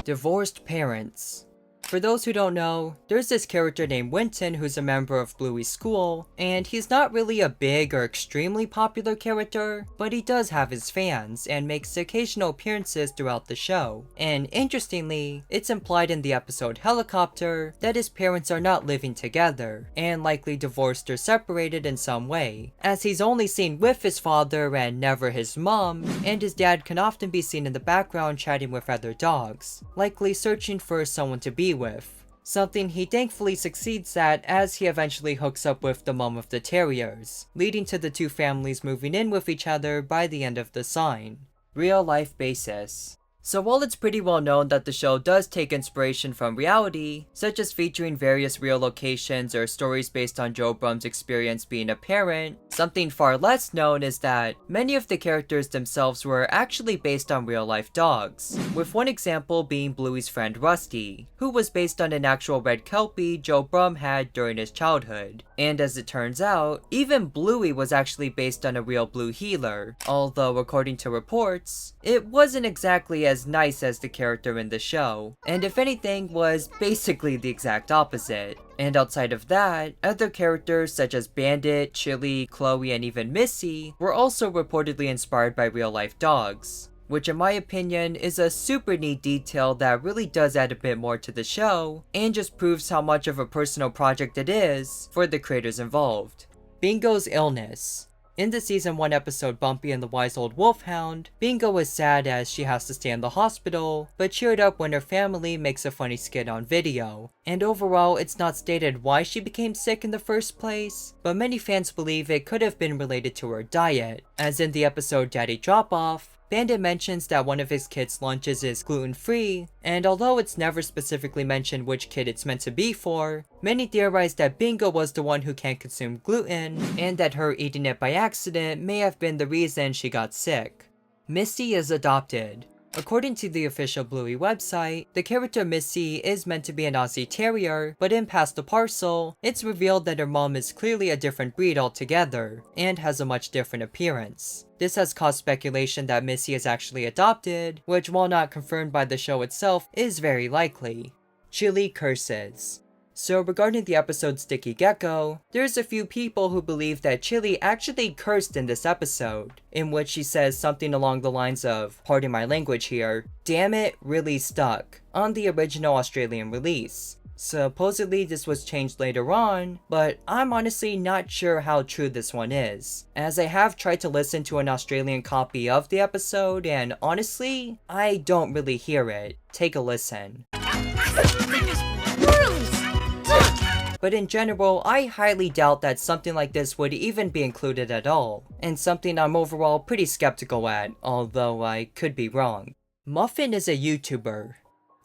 Divorced parents. For those who don't know, there's this character named Winton who's a member of Bluey's school, and he's not really a big or extremely popular character, but he does have his fans and makes occasional appearances throughout the show. And interestingly, it's implied in the episode Helicopter that his parents are not living together, and likely divorced or separated in some way, as he's only seen with his father and never his mom, and his dad can often be seen in the background chatting with other dogs, likely searching for someone to be with. Something he thankfully succeeds at as he eventually hooks up with the mom of the terriers, leading to the two families moving in with each other by the end of the sign. Real life basis. So while it's pretty well known that the show does take inspiration from reality, such as featuring various real locations or stories based on Joe Brum's experience being a parent, something far less known is that many of the characters themselves were actually based on real life dogs, with one example being Bluey's friend Rusty, who was based on an actual red Kelpie Joe Brum had during his childhood. And as it turns out, even Bluey was actually based on a real blue healer, although according to reports, it wasn't exactly as nice as the character in the show, and if anything was basically the exact opposite. And outside of that, other characters such as Bandit, Chili, Chloe, and even Missy were also reportedly inspired by real life dogs, which in my opinion is a super neat detail that really does add a bit more to the show, and just proves how much of a personal project it is for the creators involved. Bingo's illness. In the season 1 episode Bumpy and the Wise Old Wolfhound, Bingo is sad as she has to stay in the hospital, but cheered up when her family makes a funny skit on video. And overall, it's not stated why she became sick in the first place, but many fans believe it could have been related to her diet, as in the episode Daddy Drop Off, Bandit mentions that one of his kids' lunches is gluten-free, and although it's never specifically mentioned which kid it's meant to be for, many theorize that Bingo was the one who can't consume gluten, and that her eating it by accident may have been the reason she got sick. Misty is adopted. According to the official Bluey website, the character Missy is meant to be an Aussie Terrier, but in Pass the Parcel, it's revealed that her mom is clearly a different breed altogether, and has a much different appearance. This has caused speculation that Missy is actually adopted, which while not confirmed by the show itself, is very likely. Chili curses. So regarding the episode Sticky Gecko, there's a few people who believe that Chili actually cursed in this episode, in which she says something along the lines of, pardon my language here, "Damn it, really stuck," on the original Australian release. Supposedly this was changed later on, but I'm honestly not sure how true this one is, as I have tried to listen to an Australian copy of the episode and honestly, I don't really hear it. Take a listen. But in general, I highly doubt that something like this would even be included at all, and something I'm overall pretty skeptical at, although I could be wrong. Muffin is a YouTuber.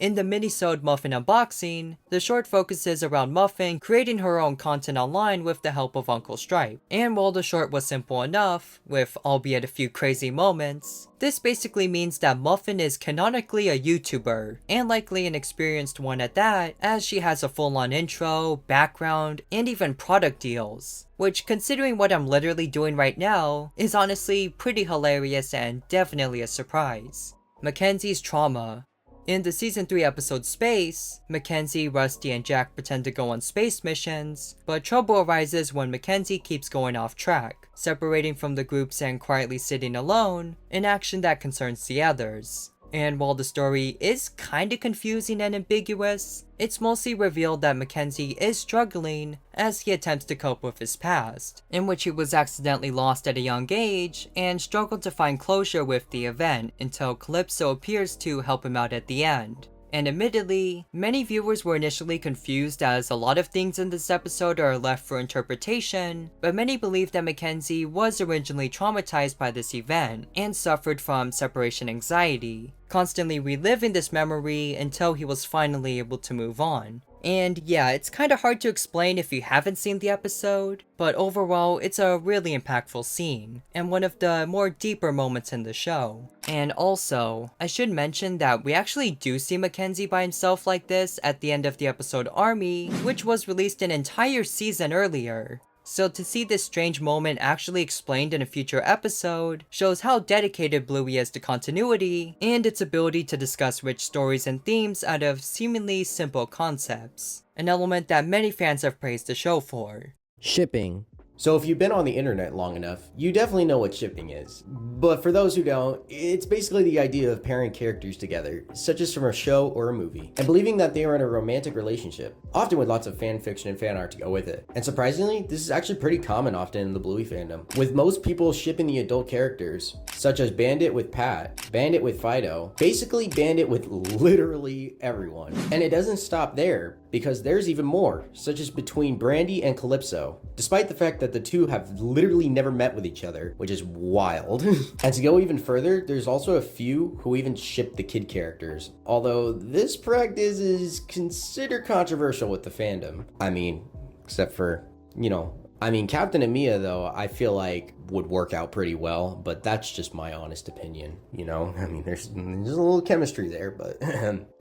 In the minisode Muffin Unboxing, the short focuses around Muffin creating her own content online with the help of Uncle Stripe. And while the short was simple enough, with albeit a few crazy moments, this basically means that Muffin is canonically a YouTuber, and likely an experienced one at that, as she has a full-on intro, background, and even product deals. Which, considering what I'm literally doing right now, is honestly pretty hilarious and definitely a surprise. Mackenzie's trauma. In the Season 3 episode Space, Mackenzie, Rusty, and Jack pretend to go on space missions, but trouble arises when Mackenzie keeps going off track, separating from the groups and quietly sitting alone, an action that concerns the others. And while the story is kinda confusing and ambiguous, it's mostly revealed that Mackenzie is struggling as he attempts to cope with his past, in which he was accidentally lost at a young age and struggled to find closure with the event until Calypso appears to help him out at the end. And admittedly, many viewers were initially confused as a lot of things in this episode are left for interpretation, but many believe that Mackenzie was originally traumatized by this event and suffered from separation anxiety, constantly reliving this memory until he was finally able to move on. And yeah, it's kinda hard to explain if you haven't seen the episode, but overall, it's a really impactful scene, and one of the more deeper moments in the show. And also, I should mention that we actually do see Mackenzie by himself like this at the end of the episode Army, which was released an entire season earlier. So to see this strange moment actually explained in a future episode shows how dedicated Bluey is to continuity and its ability to discuss rich stories and themes out of seemingly simple concepts, an element that many fans have praised the show for. Shipping. So if you've been on the internet long enough, you definitely know what shipping is. But for those who don't, it's basically the idea of pairing characters together, such as from a show or a movie, and believing that they are in a romantic relationship, often with lots of fan fiction and fan art to go with it. And surprisingly, this is actually pretty common often in the Bluey fandom, with most people shipping the adult characters, such as Bandit with Pat, Bandit with Fido, basically Bandit with literally everyone. And it doesn't stop there, because there's even more, such as between Brandy and Calypso, despite the fact that the two have literally never met with each other, which is wild. And to go even further, there's also a few who even ship the kid characters, although this practice is considered controversial with the fandom. I mean, except for, Captain and Mia, though, I feel like would work out pretty well, but that's just my honest opinion, there's a little chemistry there, but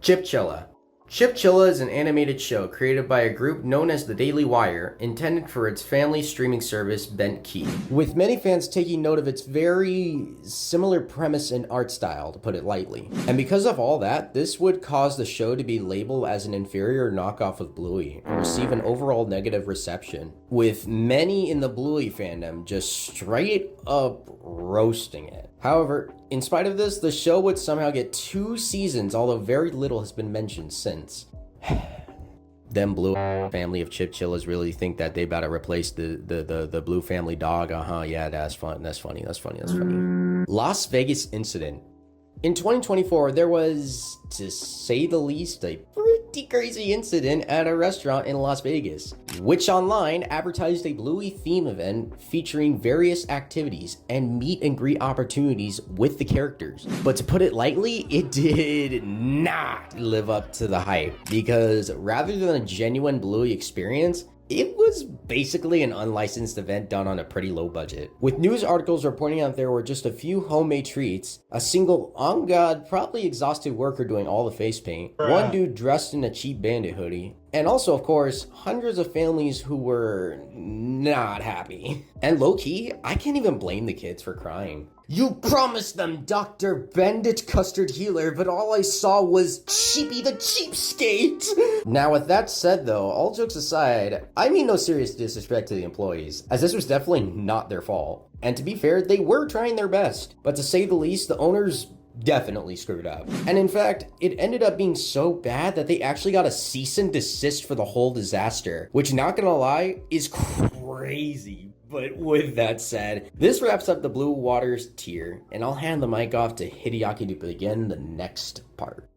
Chipchilla. Chipchilla is an animated show created by a group known as The Daily Wire, intended for its family streaming service Bentendo, with many fans taking note of its very similar premise and art style, to put it lightly. And because of all that, this would cause the show to be labeled as an inferior knockoff of Bluey and receive an overall negative reception, with many in the Bluey fandom just straight up roasting it. However, in spite of this, the show would somehow get 2 seasons, although very little has been mentioned since. Them Blue family of Chipchillas really think that they about to replace the Blue family dog. Yeah, that's fun. That's funny. Las Vegas incident. In 2024, there was, to say the least, a pretty crazy incident at a restaurant in Las Vegas, which online advertised a Bluey theme event featuring various activities and meet and greet opportunities with the characters. But to put it lightly, it did not live up to the hype, because rather than a genuine Bluey experience, it was basically an unlicensed event done on a pretty low budget, with news articles reporting that there were just a few homemade treats, a single on God, probably exhausted worker doing all the face paint, one dude dressed in a cheap Bandit hoodie, and also, of course, hundreds of families who were not happy. And low-key, I can't even blame the kids for crying. You promised them Dr. Bandit Custard Healer, but all I saw was Cheapy the Cheapskate. Now, with that said, though, all jokes aside, I mean no serious disrespect to the employees, as this was definitely not their fault. And to be fair, they were trying their best. But to say the least, the owners definitely screwed up. And in fact, it ended up being so bad that they actually got a cease and desist for the whole disaster, which, not gonna lie, is crazy. But with that said, this wraps up the Blue Waters tier, and I'll hand the mic off to Hideaki to begin the next part.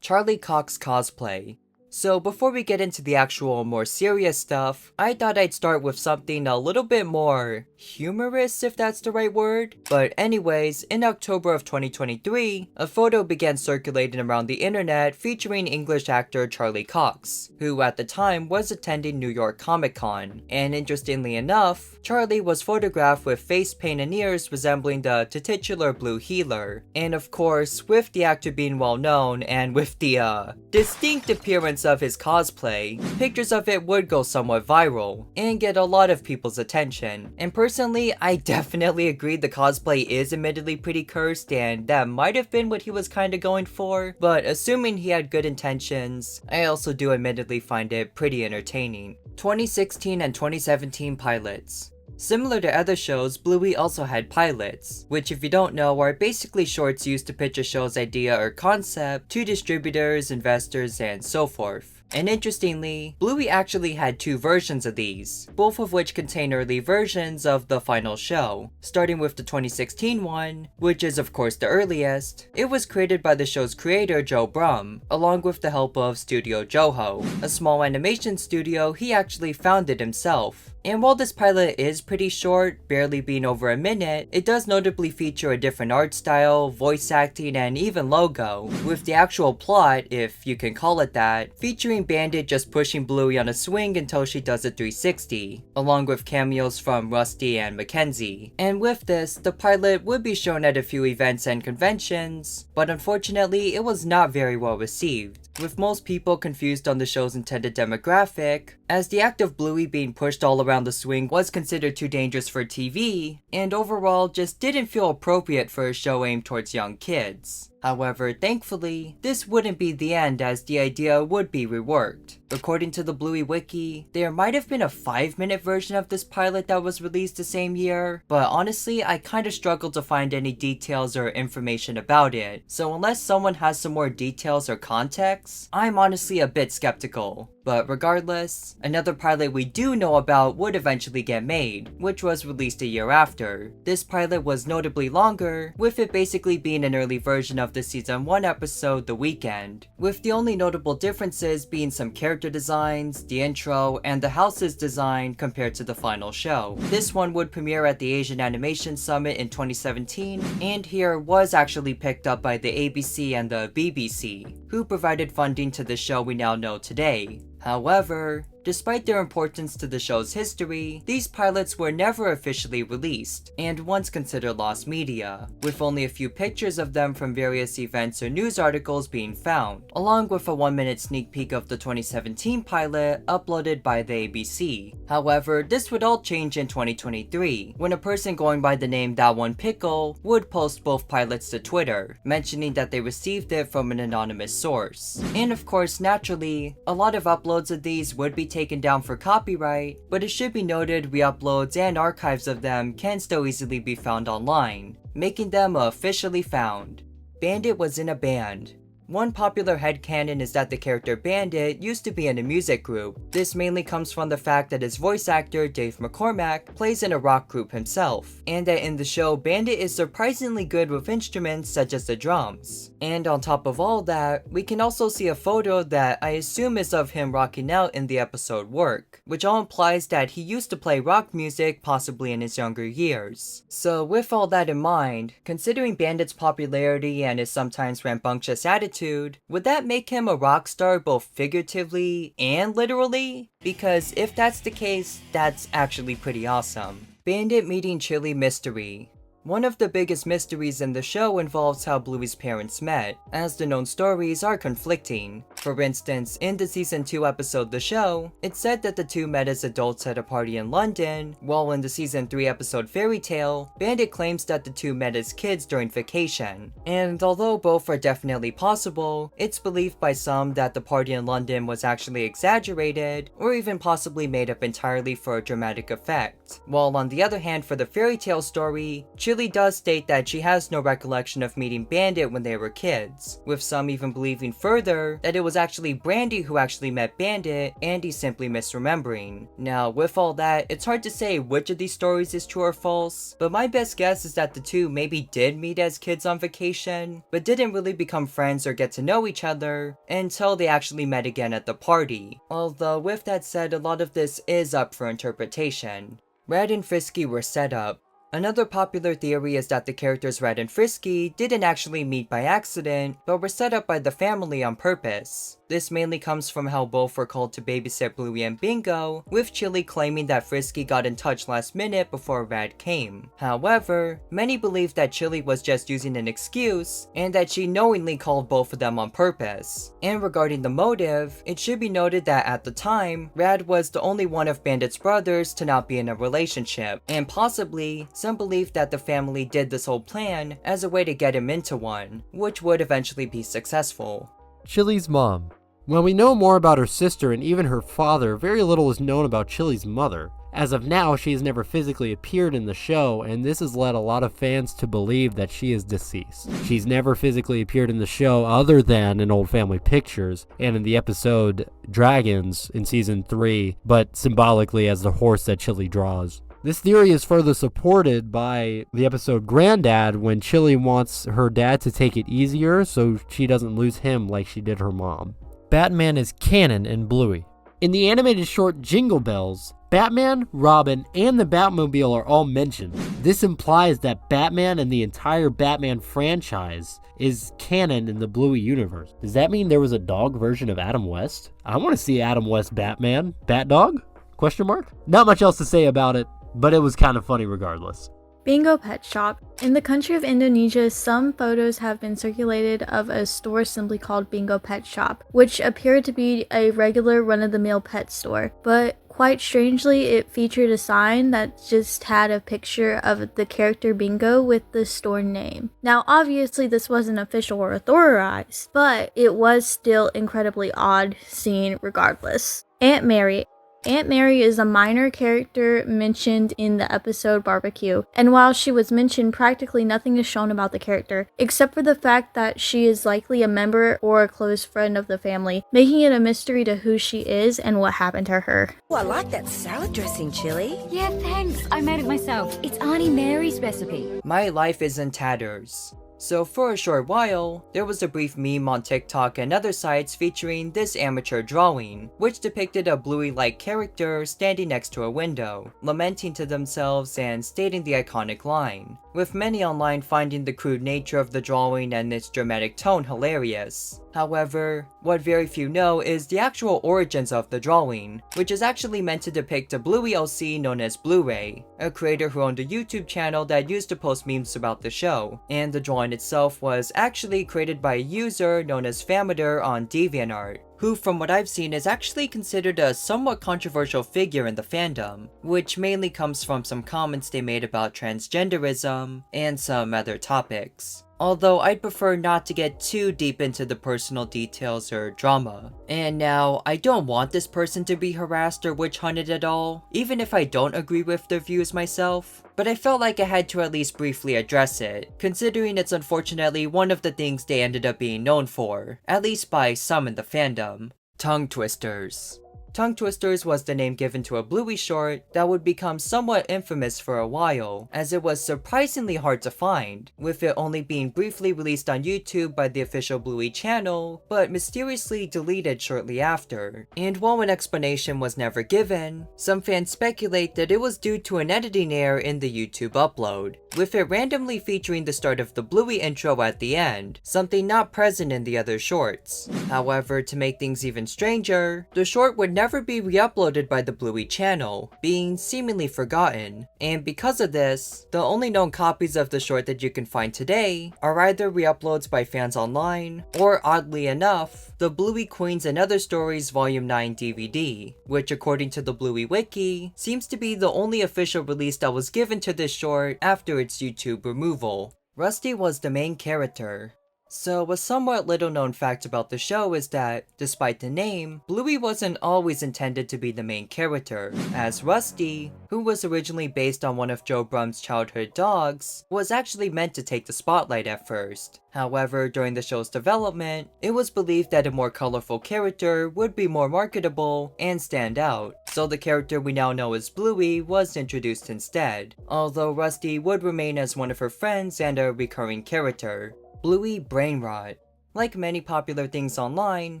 Charlie Cox cosplay. So before we get into the actual more serious stuff, I thought I'd start with something a little bit more humorous, if that's the right word. But anyways, in October of 2023, a photo began circulating around the internet featuring English actor Charlie Cox, who at the time was attending New York Comic Con. And interestingly enough, Charlie was photographed with face paint and ears resembling the titular Blue Healer. And of course, with the actor being well known and with the distinct appearance of his cosplay, pictures of it would go somewhat viral and get a lot of people's attention. And personally, I definitely agree the cosplay is admittedly pretty cursed, and that might have been what he was kinda going for, but assuming he had good intentions, I also do admittedly find it pretty entertaining. 2016 and 2017 pilots. Similar to other shows, Bluey also had pilots, which if you don't know are basically shorts used to pitch a show's idea or concept to distributors, investors, and so forth. And interestingly, Bluey actually had 2 versions of these, both of which contain early versions of the final show. Starting with the 2016 one, which is of course the earliest, it was created by the show's creator Joe Brum, along with the help of Studio Joho, a small animation studio he actually founded himself. And while this pilot is pretty short, barely being over a minute, it does notably feature a different art style, voice acting, and even logo, with the actual plot, if you can call it that, featuring Bandit just pushing Bluey on a swing until she does a 360, along with cameos from Rusty and Mackenzie. And with this, the pilot would be shown at a few events and conventions, but unfortunately it was not very well received, with most people confused on the show's intended demographic, as the act of Bluey being pushed all around the swing was considered too dangerous for TV, and overall just didn't feel appropriate for a show aimed towards young kids. However, thankfully, this wouldn't be the end, as the idea would be reworked. According to the Bluey wiki, there might have been a 5-minute version of this pilot that was released the same year, but honestly I kinda struggled to find any details or information about it, so unless someone has some more details or context, I'm honestly a bit skeptical. But regardless, another pilot we do know about would eventually get made, which was released a year after. This pilot was notably longer, with it basically being an early version of the season 1 episode The Weekend, with the only notable differences being some character designs, the intro, and the house's design compared to the final show. This one would premiere at the Asian Animation Summit in 2017, and here was actually picked up by the ABC and the BBC, who provided funding to the show we now know today. However, despite their importance to the show's history, these pilots were never officially released, and once considered lost media, with only a few pictures of them from various events or news articles being found, along with a 1-minute sneak peek of the 2017 pilot uploaded by the ABC. However, this would all change in 2023, when a person going by the name That One Pickle would post both pilots to Twitter, mentioning that they received it from an anonymous source. And of course, naturally, a lot of uploads of these would be taken down for copyright, but it should be noted re-uploads and archives of them can still easily be found online, making them officially found. Bandit was in a band. One popular headcanon is that the character Bandit used to be in a music group. This mainly comes from the fact that his voice actor, Dave McCormack, plays in a rock group himself, and that in the show, Bandit is surprisingly good with instruments such as the drums. And on top of all that, we can also see a photo that I assume is of him rocking out in the episode Work, which all implies that he used to play rock music possibly in his younger years. So with all that in mind, considering Bandit's popularity and his sometimes rambunctious attitude, would that make him a rock star both figuratively and literally? Because if that's the case, that's actually pretty awesome. Bandit meeting Chili mystery. One of the biggest mysteries in the show involves how Bluey's parents met, as the known stories are conflicting. For instance, in the season 2 episode The Show, it's said that the two met as adults at a party in London, while in the season 3 episode Fairy Tale, Bandit claims that the two met as kids during vacation. And although both are definitely possible, it's believed by some that the party in London was actually exaggerated, or even possibly made up entirely for a dramatic effect. While on the other hand, for the Fairy Tale story, Chili does state that she has no recollection of meeting Bandit when they were kids, with some even believing further that it was actually Brandy who actually met Bandit and he's simply misremembering. Now, with all that, it's hard to say which of these stories is true or false, but my best guess is that the two maybe did meet as kids on vacation, but didn't really become friends or get to know each other until they actually met again at the party. Although with that said, a lot of this is up for interpretation. Red and Frisky were set up. Another popular theory is that the characters Red and Frisky didn't actually meet by accident, but were set up by the family on purpose. This mainly comes from how both were called to babysit Bluey and Bingo, with Chili claiming that Frisky got in touch last minute before Red came. However, many believe that Chili was just using an excuse, and that she knowingly called both of them on purpose. And regarding the motive, it should be noted that at the time, Red was the only one of Bandit's brothers to not be in a relationship, and possibly, some believe that the family did this whole plan as a way to get him into one, which would eventually be successful. Chili's mom. While we know more about her sister and even her father, very little is known about Chili's mother. As of now, she has never physically appeared in the show, and this has led a lot of fans to believe that she is deceased. She's never physically appeared in the show other than in old family pictures and in the episode Dragons in season 3, but symbolically as the horse that Chili draws. This theory is further supported by the episode Granddad, when Chili wants her dad to take it easier so she doesn't lose him like she did her mom. Batman is canon in Bluey. In the animated short Jingle Bells, Batman, Robin, and the Batmobile are all mentioned. This implies that Batman and the entire Batman franchise is canon in the Bluey universe. Does that mean there was a dog version of Adam West? I want to see Adam West Batman. Bat dog? Question mark? Not much else to say about it, but it was kind of funny regardless. Bingo Pet Shop. In the country of Indonesia, some photos have been circulated of a store simply called Bingo Pet Shop, which appeared to be a regular run-of-the-mill pet store, but quite strangely, it featured a sign that just had a picture of the character Bingo with the store name. Now, obviously, this wasn't official or authorized, but it was still incredibly odd seeing regardless. Aunt Mary. Aunt Mary is a minor character mentioned in the episode Barbecue, and while she was mentioned, practically nothing is shown about the character, except for the fact that she is likely a member or a close friend of the family, making it a mystery to who she is and what happened to her. Oh, I like that salad dressing, Chili. Yeah, thanks. I made it myself. It's Auntie Mary's recipe. My life is in tatters. So for a short while, there was a brief meme on TikTok and other sites featuring this amateur drawing, which depicted a Bluey-like character standing next to a window, lamenting to themselves and stating the iconic line, with many online finding the crude nature of the drawing and its dramatic tone hilarious. However, what very few know is the actual origins of the drawing, which is actually meant to depict a Bluey OC known as Blu-ray, a creator who owned a YouTube channel that used to post memes about the show, and the drawing itself was actually created by a user known as Famader on DeviantArt, who from what I've seen is actually considered a somewhat controversial figure in the fandom, which mainly comes from some comments they made about transgenderism and some other topics. Although I'd prefer not to get too deep into the personal details or drama. And now, I don't want this person to be harassed or witch hunted at all, even if I don't agree with their views myself, but I felt like I had to at least briefly address it, considering it's unfortunately one of the things they ended up being known for, at least by some in the fandom. Tongue twisters. Tongue Twisters was the name given to a Bluey short that would become somewhat infamous for a while, as it was surprisingly hard to find, with it only being briefly released on YouTube by the official Bluey channel, but mysteriously deleted shortly after. And while an explanation was never given, some fans speculate that it was due to an editing error in the YouTube upload, with it randomly featuring the start of the Bluey intro at the end, something not present in the other shorts. However, to make things even stranger, the short would never be re-uploaded by the Bluey channel, being seemingly forgotten, and because of this, the only known copies of the short that you can find today are either re-uploads by fans online, or oddly enough, the Bluey Queens and Other Stories Volume 9 DVD, which according to the Bluey Wiki, seems to be the only official release that was given to this short after its YouTube removal. Rusty was the main character. So a somewhat little known fact about the show is that, despite the name, Bluey wasn't always intended to be the main character, as Rusty, who was originally based on one of Joe Brum's childhood dogs, was actually meant to take the spotlight at first. However, during the show's development, it was believed that a more colorful character would be more marketable and stand out, so the character we now know as Bluey was introduced instead, although Rusty would remain as one of her friends and a recurring character. Bluey brain rot. Like many popular things online,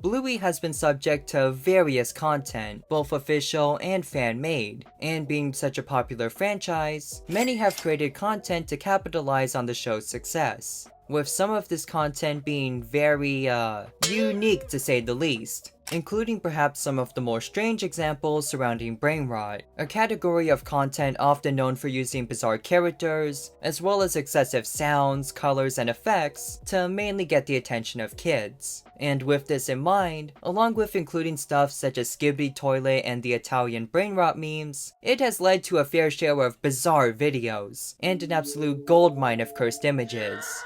Bluey has been subject to various content, both official and fan-made, and being such a popular franchise, many have created content to capitalize on the show's success, with some of this content being very, unique to say the least, including perhaps some of the more strange examples surrounding brain rot, a category of content often known for using bizarre characters, as well as excessive sounds, colors, and effects to mainly get the attention of kids. And with this in mind, along with including stuff such as Skibbity Toilet and the Italian brain rot memes, it has led to a fair share of bizarre videos, and an absolute goldmine of cursed images.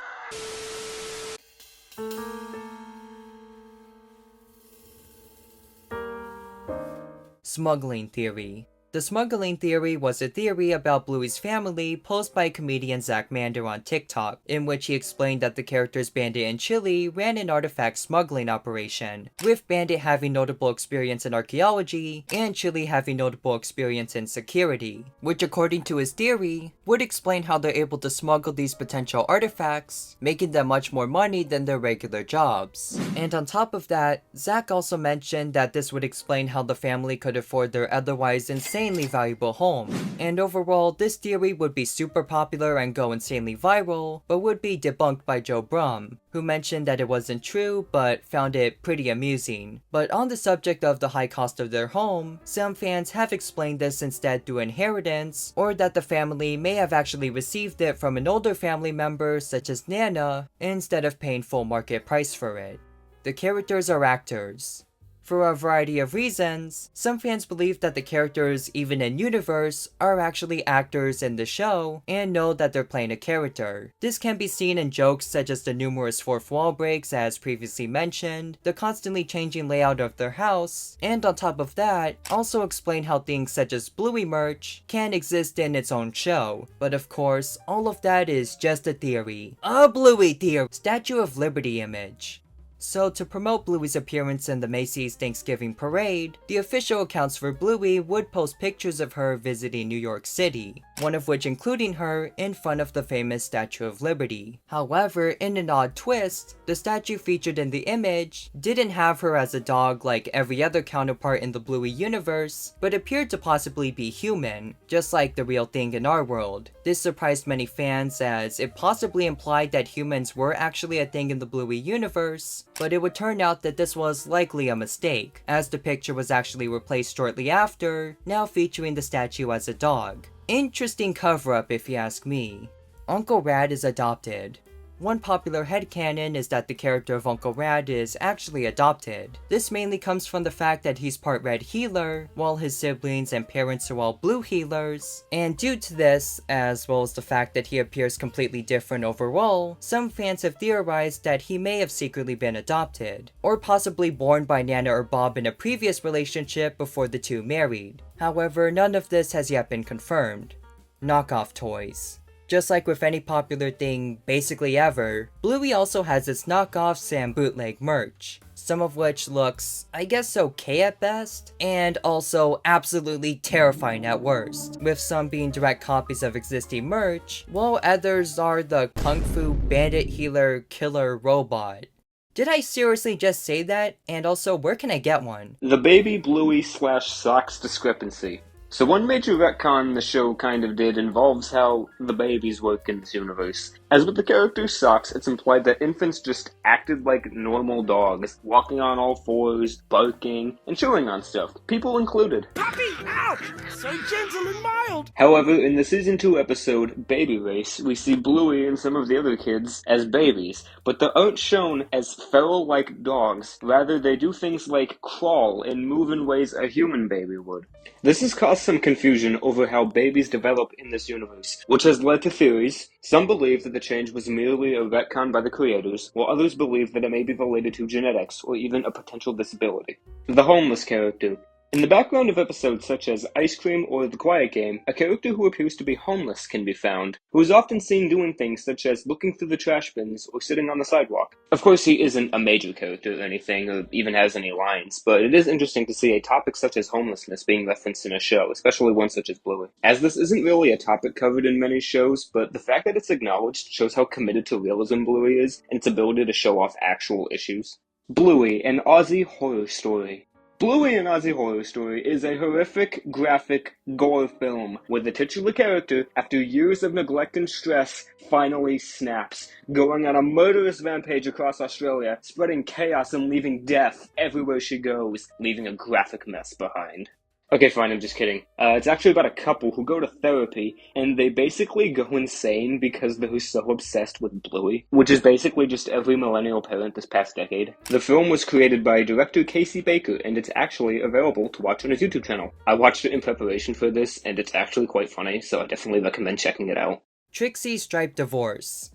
Smuggling theory. The smuggling theory was a theory about Bluey's family posed by comedian Zach Mander on TikTok, in which he explained that the characters Bandit and Chili ran an artifact smuggling operation, with Bandit having notable experience in archaeology, and Chili having notable experience in security, which according to his theory, would explain how they're able to smuggle these potential artifacts, making them much more money than their regular jobs. And on top of that, Zach also mentioned that this would explain how the family could afford their otherwise insane insanely valuable home. And overall, this theory would be super popular and go insanely viral, but would be debunked by Joe Brum, who mentioned that it wasn't true but found it pretty amusing. But on the subject of the high cost of their home, some fans have explained this instead through inheritance, or that the family may have actually received it from an older family member such as Nana, instead of paying full market price for it. The characters are actors. For a variety of reasons, some fans believe that the characters, even in universe, are actually actors in the show and know that they're playing a character. This can be seen in jokes such as the numerous fourth wall breaks as previously mentioned, the constantly changing layout of their house, and on top of that, also explain how things such as Bluey merch can exist in its own show. But of course, all of that is just a theory. A Bluey theory! Statue of Liberty image. So to promote Bluey's appearance in the Macy's Thanksgiving Parade, the official accounts for Bluey would post pictures of her visiting New York City, one of which including her in front of the famous Statue of Liberty. However, in an odd twist, the statue featured in the image didn't have her as a dog like every other counterpart in the Bluey universe, but appeared to possibly be human, just like the real thing in our world. This surprised many fans as it possibly implied that humans were actually a thing in the Bluey universe, but it would turn out that this was likely a mistake, as the picture was actually replaced shortly after, now featuring the statue as a dog. Interesting cover-up if you ask me. Uncle Rad is adopted. One popular headcanon is that the character of Uncle Rad is actually adopted. This mainly comes from the fact that he's part red healer, while his siblings and parents are all blue healers, and due to this, as well as the fact that he appears completely different overall, some fans have theorized that he may have secretly been adopted, or possibly born by Nana or Bob in a previous relationship before the two married. However, none of this has yet been confirmed. Knockoff toys. Just like with any popular thing basically ever, Bluey also has its knockoffs and bootleg merch, some of which looks, I guess, okay at best, and also absolutely terrifying at worst, with some being direct copies of existing merch, while others are the Kung Fu Bandit Healer Killer Robot. Did I seriously just say that? And also, where can I get one? The baby Bluey / socks discrepancy. So one major retcon the show kind of did involves how the babies work in this universe. As with the character Socks, it's implied that infants just acted like normal dogs, walking on all fours, barking, and chewing on stuff, people included. Puppy! Ouch! So gentle and mild! However, in the Season 2 episode, Baby Race, we see Bluey and some of the other kids as babies, but they aren't shown as feral-like dogs. Rather, they do things like crawl and move in ways a human baby would. This has caused some confusion over how babies develop in this universe, which has led to theories. Some believe that the change was merely a retcon by the creators, while others believe that it may be related to genetics or even a potential disability. The homeless character. In the background of episodes such as Ice Cream or The Quiet Game, a character who appears to be homeless can be found, who is often seen doing things such as looking through the trash bins or sitting on the sidewalk. Of course, he isn't a major character or anything, or even has any lines, but it is interesting to see a topic such as homelessness being referenced in a show, especially one such as Bluey. As this isn't really a topic covered in many shows, but the fact that it's acknowledged shows how committed to realism Bluey is, and its ability to show off actual issues. Bluey, an Aussie horror story. Bluey, an Aussie Horror Story is a horrific, graphic, gore film where the titular character, after years of neglect and stress, finally snaps, going on a murderous rampage across Australia, spreading chaos and leaving death everywhere she goes, leaving a graphic mess behind. Okay, fine, I'm just kidding. It's actually about a couple who go to therapy, and they basically go insane because they're so obsessed with Bluey, which is basically just every millennial parent this past decade. The film was created by director Casey Baker, and it's actually available to watch on his YouTube channel. I watched it in preparation for this, and it's actually quite funny, so I definitely recommend checking it out. Trixie Stripe divorce.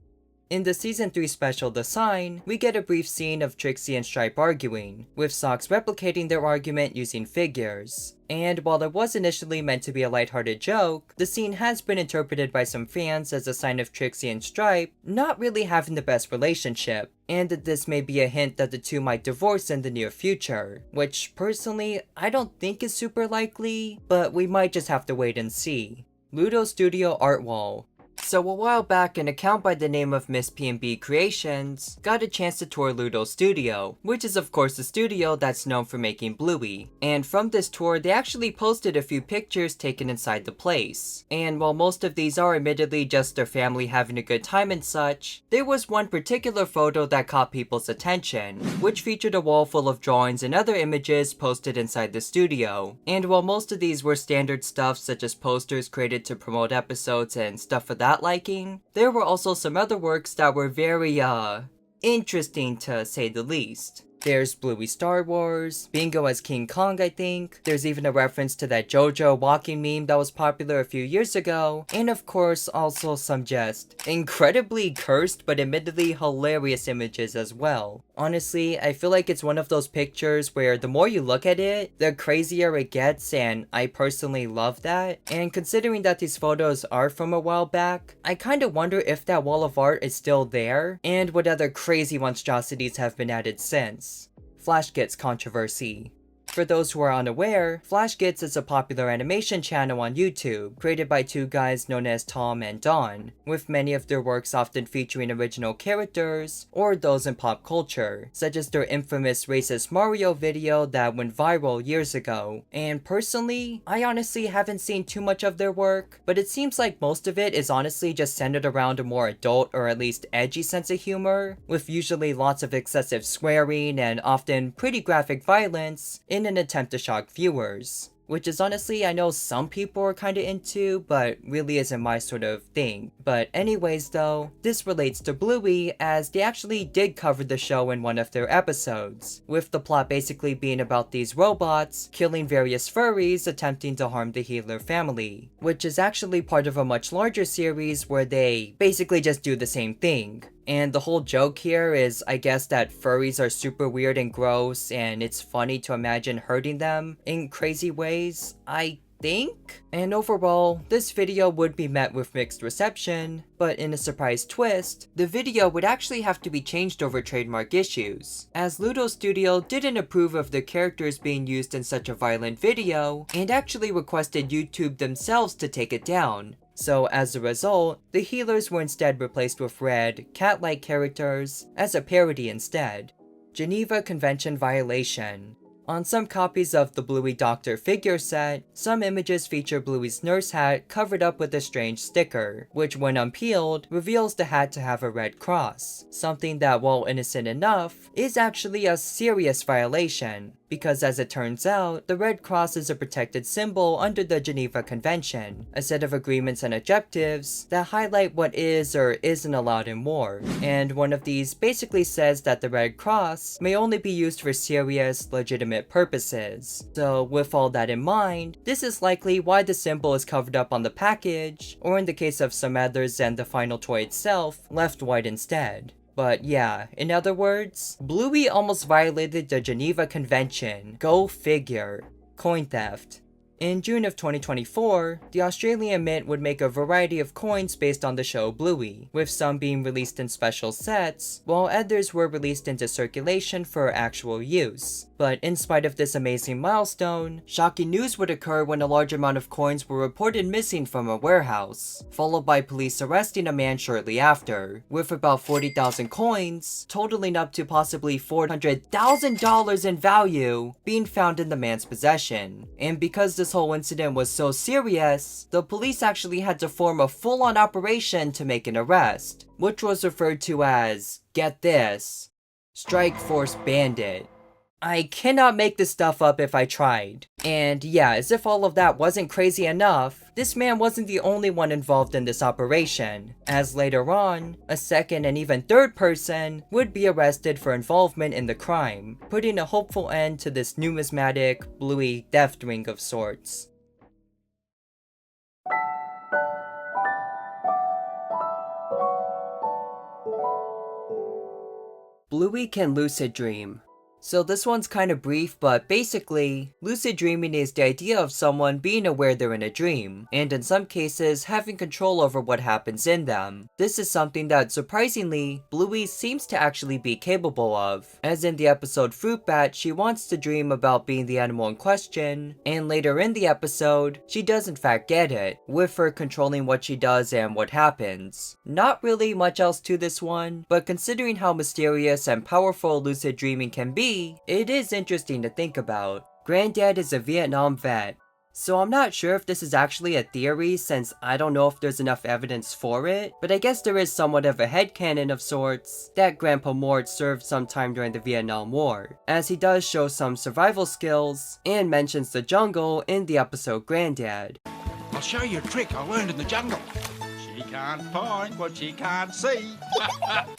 In the Season 3 special The Sign, we get a brief scene of Trixie and Stripe arguing, with Socks replicating their argument using figures. And while it was initially meant to be a lighthearted joke, the scene has been interpreted by some fans as a sign of Trixie and Stripe not really having the best relationship, and that this may be a hint that the two might divorce in the near future, which personally I don't think is super likely, but we might just have to wait and see. Ludo Studio Art Wall. So a while back, an account by the name of Miss P&B Creations got a chance to tour Ludo's studio, which is of course the studio that's known for making Bluey. And from this tour, they actually posted a few pictures taken inside the place. And while most of these are admittedly just their family having a good time and such, there was one particular photo that caught people's attention, which featured a wall full of drawings and other images posted inside the studio. And while most of these were standard stuff such as posters created to promote episodes and stuff of that liking, there were also some other works that were very, interesting to say the least. There's Bluey Star Wars, Bingo as King Kong I think, there's even a reference to that JoJo walking meme that was popular a few years ago, and of course also some just incredibly cursed but admittedly hilarious images as well. Honestly, I feel like it's one of those pictures where the more you look at it, the crazier it gets, and I personally love that. And considering that these photos are from a while back, I kinda wonder if that wall of art is still there, and what other crazy monstrosities have been added since. Flash Gets controversy. For those who are unaware, Flash Gets is a popular animation channel on YouTube, created by two guys known as Tom and Don, with many of their works often featuring original characters, or those in pop culture, such as their infamous racist Mario video that went viral years ago. And personally, I honestly haven't seen too much of their work, but it seems like most of it is honestly just centered around a more adult or at least edgy sense of humor, with usually lots of excessive swearing and often pretty graphic violence in an attempt to shock viewers. Which is honestly, I know some people are kinda into, but really isn't my sort of thing. But anyways though, this relates to Bluey as they actually did cover the show in one of their episodes, with the plot basically being about these robots killing various furries attempting to harm the Healer family, which is actually part of a much larger series where they basically just do the same thing. And the whole joke here is, I guess, that furries are super weird and gross, and it's funny to imagine hurting them in crazy ways, I think? And overall, this video would be met with mixed reception, but in a surprise twist, the video would actually have to be changed over trademark issues, as Ludo Studio didn't approve of the characters being used in such a violent video, and actually requested YouTube themselves to take it down. So as a result, the healers were instead replaced with red, cat-like characters as a parody instead. Geneva Convention violation. On some copies of the Bluey Doctor figure set, some images feature Bluey's nurse hat covered up with a strange sticker, which when unpeeled, reveals the hat to have a red cross, something that, while innocent enough, is actually a serious violation, because as it turns out, the red cross is a protected symbol under the Geneva Convention, a set of agreements and objectives that highlight what is or isn't allowed in war, and one of these basically says that the red cross may only be used for serious, legitimate purposes. So with all that in mind, this is likely why the symbol is covered up on the package, or in the case of some others and the final toy itself, left white instead. But yeah, in other words, Bluey almost violated the Geneva Convention. Go figure. Coin theft. In June of 2024, the Australian Mint would make a variety of coins based on the show Bluey, with some being released in special sets, while others were released into circulation for actual use. But in spite of this amazing milestone, shocking news would occur when a large amount of coins were reported missing from a warehouse, followed by police arresting a man shortly after, with about 40,000 coins, totaling up to possibly $400,000 in value, being found in the man's possession. And because this whole incident was so serious, the police actually had to form a full-on operation to make an arrest, which was referred to as, get this, Strike Force Bandit. I cannot make this stuff up if I tried. And yeah, as if all of that wasn't crazy enough, this man wasn't the only one involved in this operation, as later on, a second and even third person would be arrested for involvement in the crime, putting a hopeful end to this numismatic, Bluey theft ring of sorts. Bluey can lucid dream. So this one's kind of brief, but basically, lucid dreaming is the idea of someone being aware they're in a dream, and in some cases, having control over what happens in them. This is something that, surprisingly, Bluey seems to actually be capable of. As in the episode Fruit Bat, she wants to dream about being the animal in question, and later in the episode, she does in fact get it, with her controlling what she does and what happens. Not really much else to this one, but considering how mysterious and powerful lucid dreaming can be, it is interesting to think about. Granddad is a Vietnam vet, so I'm not sure if this is actually a theory since I don't know if there's enough evidence for it, but I guess there is somewhat of a headcanon of sorts that Grandpa Mort served sometime during the Vietnam War, as he does show some survival skills and mentions the jungle in the episode Granddad. I'll show you a trick I learned in the jungle. She can't find what she can't see.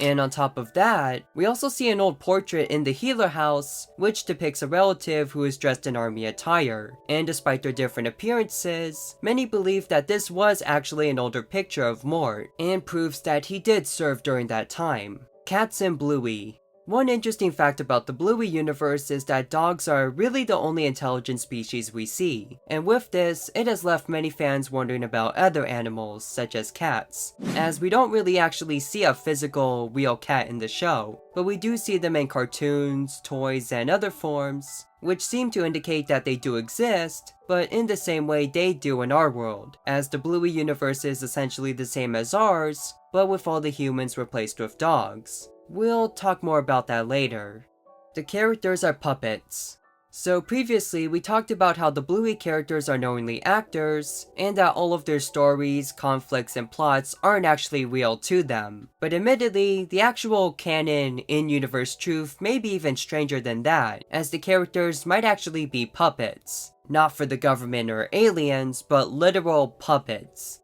And on top of that, we also see an old portrait in the Healer house, which depicts a relative who is dressed in army attire. And despite their different appearances, many believe that this was actually an older picture of Mort, and proves that he did serve during that time. Cats and Bluey. One interesting fact about the Bluey universe is that dogs are really the only intelligent species we see, and with this, it has left many fans wondering about other animals, such as cats, as we don't really actually see a physical, real cat in the show, but we do see them in cartoons, toys, and other forms, which seem to indicate that they do exist, but in the same way they do in our world, as the Bluey universe is essentially the same as ours, but with all the humans replaced with dogs. We'll talk more about that later. The characters are puppets. So previously, we talked about how the Bluey characters are knowingly actors, and that all of their stories, conflicts, and plots aren't actually real to them. But admittedly, the actual canon, in-universe truth may be even stranger than that, as the characters might actually be puppets. Not for the government or aliens, but literal puppets.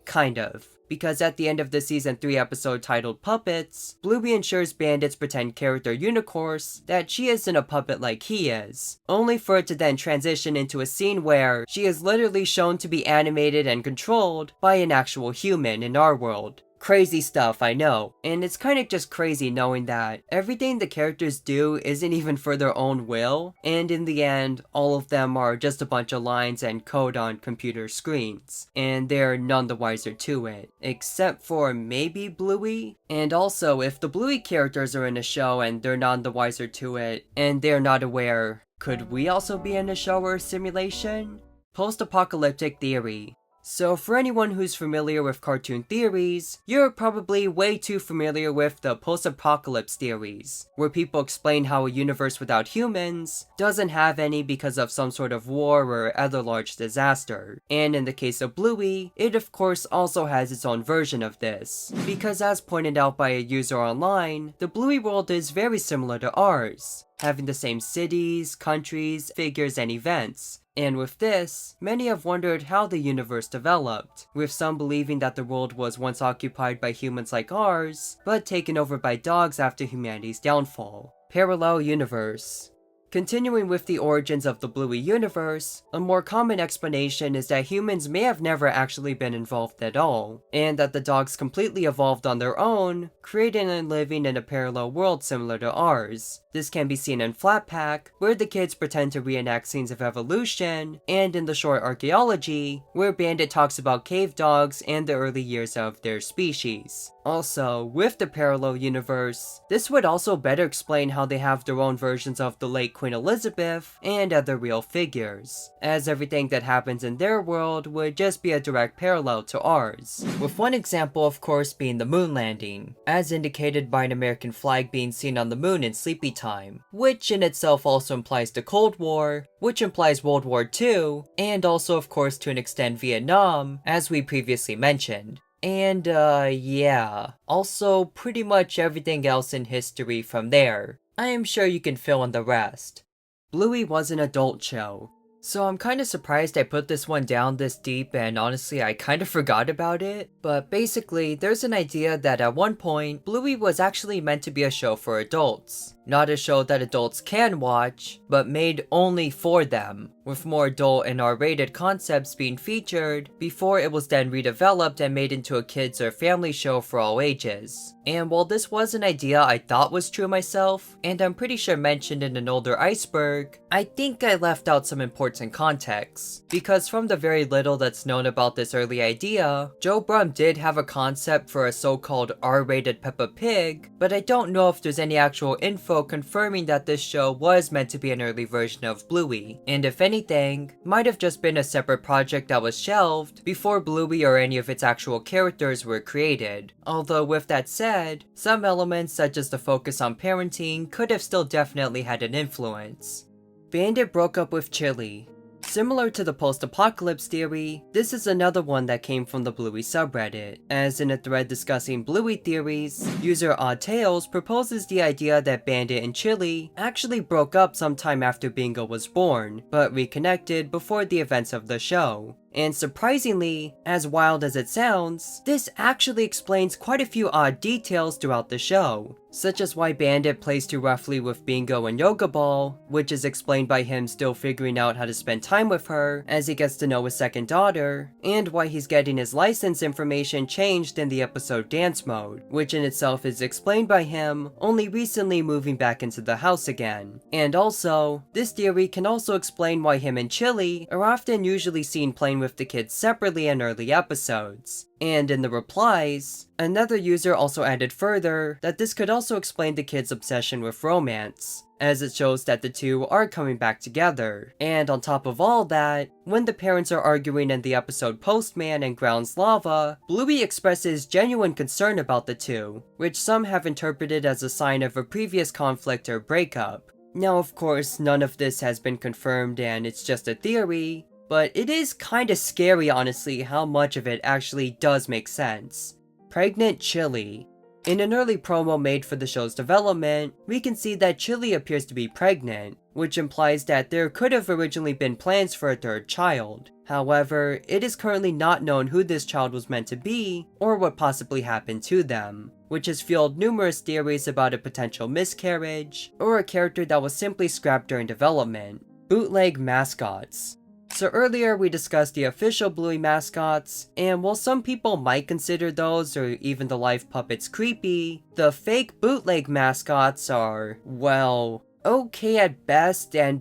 Kind of. Because at the end of the Season 3 episode titled Puppets, Bluey ensures Bandit's pretend character Unicorse that she isn't a puppet like he is, only for it to then transition into a scene where she is literally shown to be animated and controlled by an actual human in our world. Crazy stuff, I know, and it's kinda just crazy knowing that everything the characters do isn't even for their own will, and in the end, all of them are just a bunch of lines and code on computer screens, and they're none the wiser to it, except for maybe Bluey? And also, if the Bluey characters are in a show and they're none the wiser to it, and they're not aware, could we also be in a show or a simulation? Post-apocalyptic theory. So for anyone who's familiar with cartoon theories, you're probably way too familiar with the post-apocalypse theories, where people explain how a universe without humans doesn't have any because of some sort of war or other large disaster. And in the case of Bluey, it of course also has its own version of this, because as pointed out by a user online, the Bluey world is very similar to ours, having the same cities, countries, figures, and events. And with this, many have wondered how the universe developed, with some believing that the world was once occupied by humans like ours, but taken over by dogs after humanity's downfall. Parallel universe. Continuing with the origins of the Bluey universe, a more common explanation is that humans may have never actually been involved at all, and that the dogs completely evolved on their own, creating and living in a parallel world similar to ours. This can be seen in Flat Pack, where the kids pretend to reenact scenes of evolution, and in the short Archaeology, where Bandit talks about cave dogs and the early years of their species. Also, with the parallel universe, this would also better explain how they have their own versions of the late Queen Elizabeth and other real figures, as everything that happens in their world would just be a direct parallel to ours. With one example of course being the moon landing, as indicated by an American flag being seen on the moon in Sleepy Time, which in itself also implies the Cold War, which implies World War II, and also of course to an extent Vietnam, as we previously mentioned. And yeah, also pretty much everything else in history from there. I am sure you can fill in the rest. Bluey was an adult show. So I'm kinda surprised I put this one down this deep, and honestly I kinda forgot about it. But basically, there's an idea that at one point, Bluey was actually meant to be a show for adults. Not a show that adults can watch, but made only for them, with more adult and R-rated concepts being featured before it was then redeveloped and made into a kids or family show for all ages. And while this was an idea I thought was true myself, and I'm pretty sure mentioned in an older Iceberg, I think I left out some important context. Because from the very little that's known about this early idea, Joe Brum did have a concept for a so-called R-rated Peppa Pig, but I don't know if there's any actual info confirming that this show was meant to be an early version of Bluey, and if anything, might have just been a separate project that was shelved before Bluey or any of its actual characters were created. Although with that said, some elements such as the focus on parenting could have still definitely had an influence. Bandit broke up with Chili. Similar to the post-apocalypse theory, this is another one that came from the Bluey subreddit. As in a thread discussing Bluey theories, user Odd Tales proposes the idea that Bandit and Chili actually broke up sometime after Bingo was born, but reconnected before the events of the show. And surprisingly, as wild as it sounds, this actually explains quite a few odd details throughout the show, such as why Bandit plays too roughly with Bingo and Yoga Ball, which is explained by him still figuring out how to spend time with her as he gets to know his second daughter, and why he's getting his license information changed in the episode Dance Mode, which in itself is explained by him only recently moving back into the house again. And also, this theory can also explain why him and Chili are often usually seen playing with the kids separately in early episodes. And in the replies, another user also added further that this could also explain the kids' obsession with romance, as it shows that the two are coming back together. And on top of all that, when the parents are arguing in the episode Postman and Grounds Lava, Bluey expresses genuine concern about the two, which some have interpreted as a sign of a previous conflict or breakup. Now of course, none of this has been confirmed and it's just a theory, but it is kinda scary honestly how much of it actually does make sense. Pregnant Chili. In an early promo made for the show's development, we can see that Chili appears to be pregnant, which implies that there could have originally been plans for a third child. However, it is currently not known who this child was meant to be, or what possibly happened to them, which has fueled numerous theories about a potential miscarriage, or a character that was simply scrapped during development. Bootleg mascots. So earlier we discussed the official Bluey mascots, and while some people might consider those or even the live puppets creepy, the fake bootleg mascots are, well, okay at best and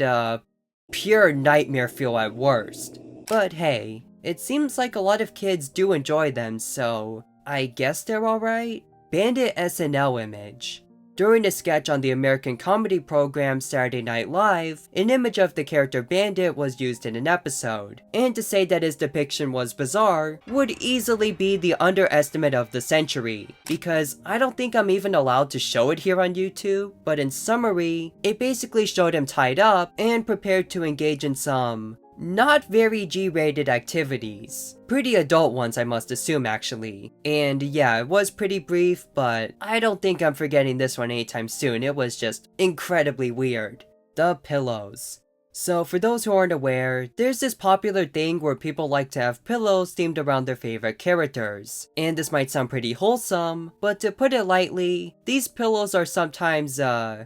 pure nightmare fuel at worst. But hey, it seems like a lot of kids do enjoy them, so I guess they're alright. Bandit SNL image. During a sketch on the American comedy program Saturday Night Live, an image of the character Bandit was used in an episode, and to say that his depiction was bizarre would easily be the underestimate of the century, because I don't think I'm even allowed to show it here on YouTube, but in summary, it basically showed him tied up and prepared to engage in some not very G-rated activities. Pretty adult ones I must assume actually. And yeah, it was pretty brief, but I don't think I'm forgetting this one anytime soon. It was just incredibly weird. The pillows. So for those who aren't aware, there's this popular thing where people like to have pillows themed around their favorite characters. And this might sound pretty wholesome, but to put it lightly, these pillows are sometimes,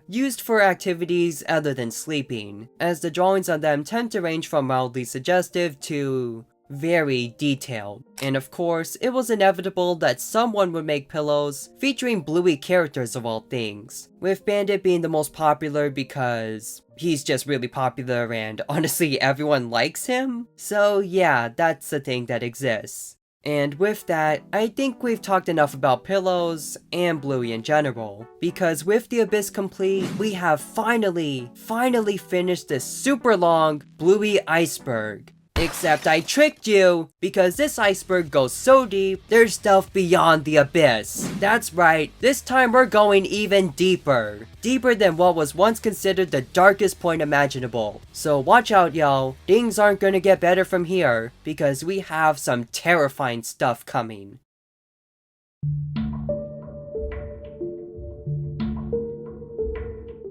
used for activities other than sleeping, as the drawings on them tend to range from mildly suggestive to very detailed. And of course, it was inevitable that someone would make pillows featuring Bluey characters of all things, with Bandit being the most popular because he's just really popular and honestly everyone likes him. So yeah, that's the thing that exists. And with that, I think we've talked enough about pillows and Bluey in general, because with the Abyss complete, we have finally finished this super long Bluey Iceberg. Except I tricked you, because this iceberg goes so deep, there's stuff beyond the abyss. That's right, this time we're going even deeper. Deeper than what was once considered the darkest point imaginable. So watch out y'all, things aren't gonna get better from here, because we have some terrifying stuff coming.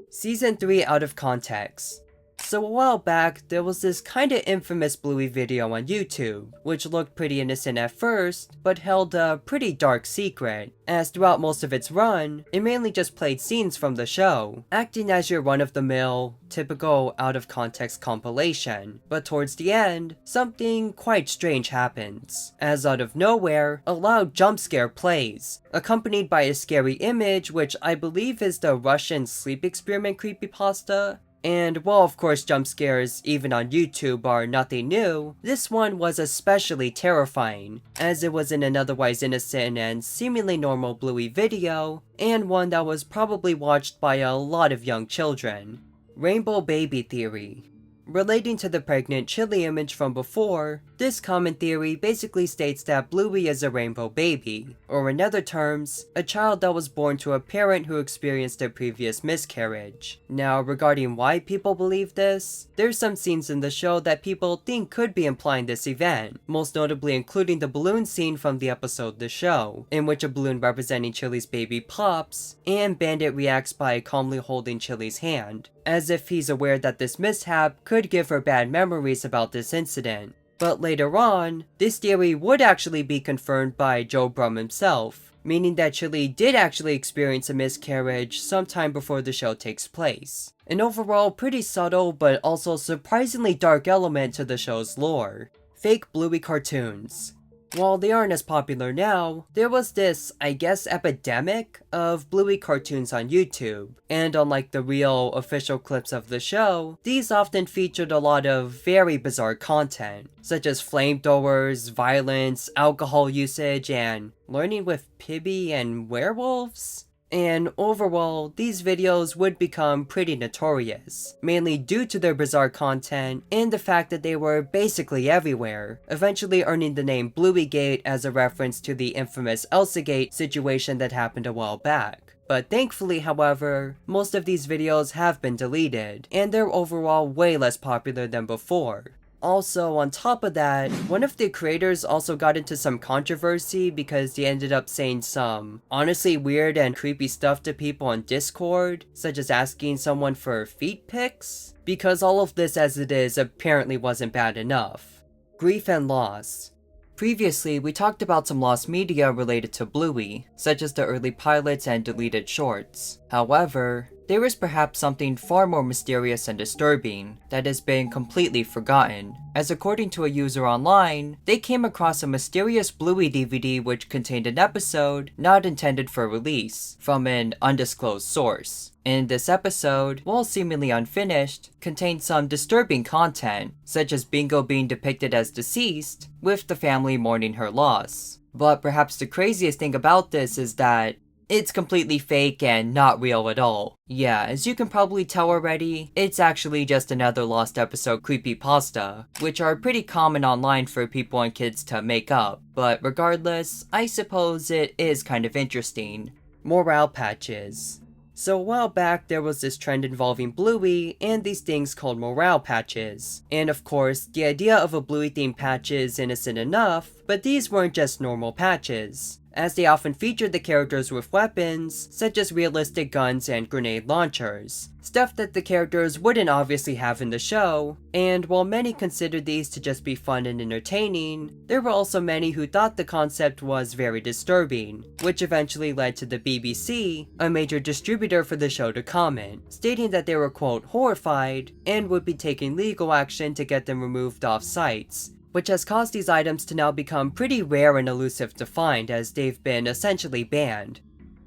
Season 3 out of context. So a while back, there was this kinda infamous Bluey video on YouTube, which looked pretty innocent at first, but held a pretty dark secret, as throughout most of its run, it mainly just played scenes from the show, acting as your run-of-the-mill, typical out-of-context compilation. But towards the end, something quite strange happens, as out of nowhere, a loud jump scare plays, accompanied by a scary image which I believe is the Russian sleep experiment creepypasta. And while of course jump scares, even on YouTube, are nothing new, this one was especially terrifying, as it was in an otherwise innocent and seemingly normal Bluey video, and one that was probably watched by a lot of young children. Rainbow Baby Theory. Relating to the pregnant Chili image from before, this common theory basically states that Bluey is a rainbow baby, or in other terms, a child that was born to a parent who experienced a previous miscarriage. Now, regarding why people believe this, there's some scenes in the show that people think could be implying this event, most notably including the balloon scene from the episode The Show, in which a balloon representing Chili's baby pops, and Bandit reacts by calmly holding Chili's hand, as if he's aware that this mishap could give her bad memories about this incident. But later on, this theory would actually be confirmed by Joe Brum himself, meaning that Chili did actually experience a miscarriage sometime before the show takes place. An overall pretty subtle but also surprisingly dark element to the show's lore. Fake Bluey cartoons. While they aren't as popular now, there was this, I guess, epidemic of Bluey cartoons on YouTube, and unlike the real official clips of the show, these often featured a lot of very bizarre content, such as flamethrowers, violence, alcohol usage, and learning with Pibby and werewolves? And overall, these videos would become pretty notorious, mainly due to their bizarre content and the fact that they were basically everywhere, eventually earning the name Blueygate as a reference to the infamous Elsagate situation that happened a while back. But thankfully, however, most of these videos have been deleted, and they're overall way less popular than before. Also, on top of that, one of the creators also got into some controversy because he ended up saying some honestly weird and creepy stuff to people on Discord, such as asking someone for feet pics, because all of this as it is apparently wasn't bad enough. Grief and loss. Previously, we talked about some lost media related to Bluey, such as the early pilots and deleted shorts. However, there is perhaps something far more mysterious and disturbing that has been completely forgotten, as according to a user online, they came across a mysterious Bluey DVD which contained an episode not intended for release, from an undisclosed source. And this episode, while seemingly unfinished, contained some disturbing content, such as Bingo being depicted as deceased, with the family mourning her loss. But perhaps the craziest thing about this is that it's completely fake and not real at all. Yeah, as you can probably tell already, it's actually just another lost episode creepypasta, which are pretty common online for people and kids to make up. But regardless, I suppose it is kind of interesting. Morale patches. So a while back, there was this trend involving Bluey and these things called morale patches. And of course, the idea of a Bluey-themed patch is innocent enough, but these weren't just normal patches, as they often featured the characters with weapons, such as realistic guns and grenade launchers, stuff that the characters wouldn't obviously have in the show. And while many considered these to just be fun and entertaining, there were also many who thought the concept was very disturbing, which eventually led to the BBC, a major distributor for the show, to comment, stating that they were quote horrified and would be taking legal action to get them removed off sites, which has caused these items to now become pretty rare and elusive to find, as they've been essentially banned.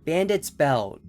Bandit's Belt.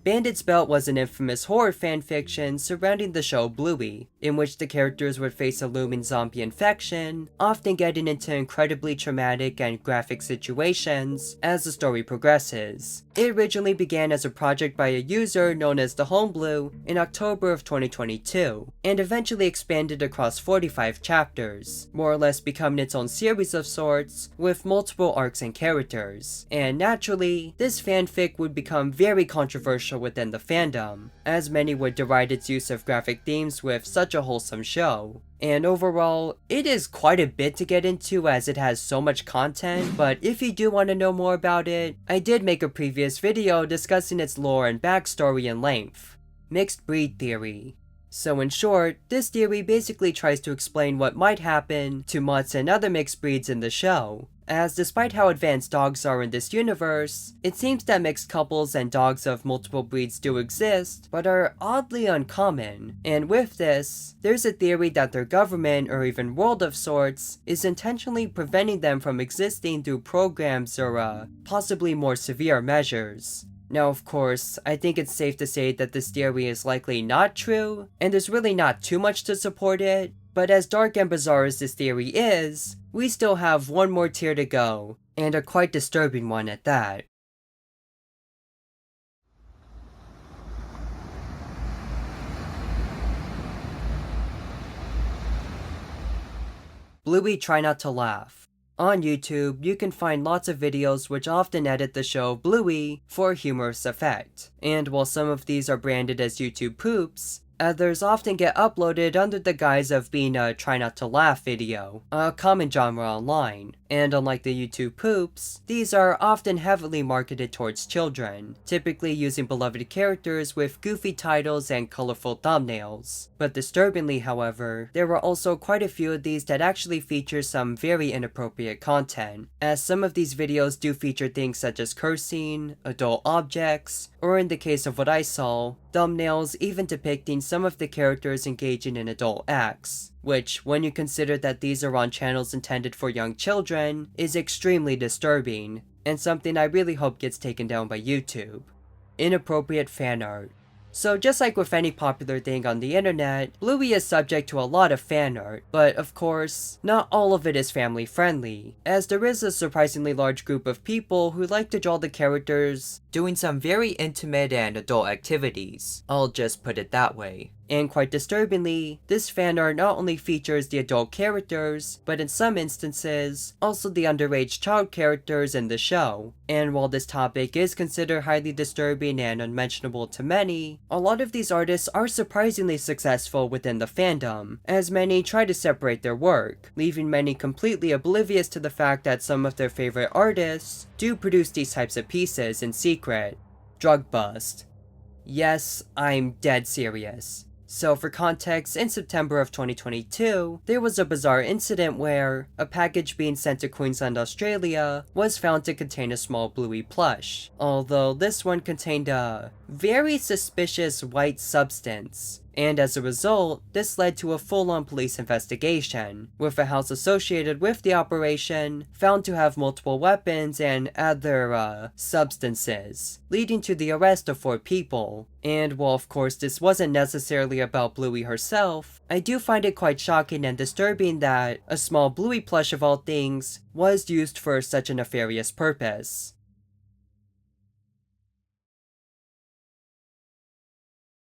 Bandit's Belt was an infamous horror fanfiction surrounding the show Bluey, in which the characters would face a looming zombie infection, often getting into incredibly traumatic and graphic situations as the story progresses. It originally began as a project by a user known as the Homeblue in October of 2022, and eventually expanded across 45 chapters, more or less becoming its own series of sorts, with multiple arcs and characters. And naturally, this fanfic would become very controversial within the fandom, as many would deride its use of graphic themes with such a wholesome show. And overall, it is quite a bit to get into as it has so much content, but if you do want to know more about it, I did make a previous video discussing its lore and backstory in length. Mixed breed theory. So in short, this theory basically tries to explain what might happen to mutts and other mixed breeds in the show, as despite how advanced dogs are in this universe, it seems that mixed couples and dogs of multiple breeds do exist, but are oddly uncommon. And with this, there's a theory that their government, or even world of sorts, is intentionally preventing them from existing through programs or possibly more severe measures. Now, of course, I think it's safe to say that this theory is likely not true, and there's really not too much to support it, but as dark and bizarre as this theory is, we still have one more tier to go, and a quite disturbing one at that. Bluey Try Not to Laugh. On YouTube, you can find lots of videos which often edit the show Bluey for humorous effect, and while some of these are branded as YouTube poops, others often get uploaded under the guise of being a try not to laugh video, a common genre online, and unlike the YouTube poops, these are often heavily marketed towards children, typically using beloved characters with goofy titles and colorful thumbnails. But disturbingly, however, there are also quite a few of these that actually feature some very inappropriate content, as some of these videos do feature things such as cursing, adult objects, or in the case of what I saw, thumbnails even depicting some of the characters engaging in adult acts, which, when you consider that these are on channels intended for young children, is extremely disturbing, and something I really hope gets taken down by YouTube. Inappropriate fan art. So just like with any popular thing on the internet, Bluey is subject to a lot of fan art, but of course, not all of it is family friendly, as there is a surprisingly large group of people who like to draw the characters doing some very intimate and adult activities. I'll just put it that way. And quite disturbingly, this fan art not only features the adult characters, but in some instances, also the underage child characters in the show. And while this topic is considered highly disturbing and unmentionable to many, a lot of these artists are surprisingly successful within the fandom, as many try to separate their work, leaving many completely oblivious to the fact that some of their favorite artists do produce these types of pieces in secret. Drug bust. Yes, I'm dead serious. So for context, in September of 2022, there was a bizarre incident where a package being sent to Queensland, Australia was found to contain a small Bluey plush, although this one contained a very suspicious white substance. And as a result, this led to a full-on police investigation, with a house associated with the operation found to have multiple weapons and other, substances, leading to the arrest of 4 people. And while of course this wasn't necessarily about Bluey herself, I do find it quite shocking and disturbing that a small Bluey plush of all things was used for such a nefarious purpose.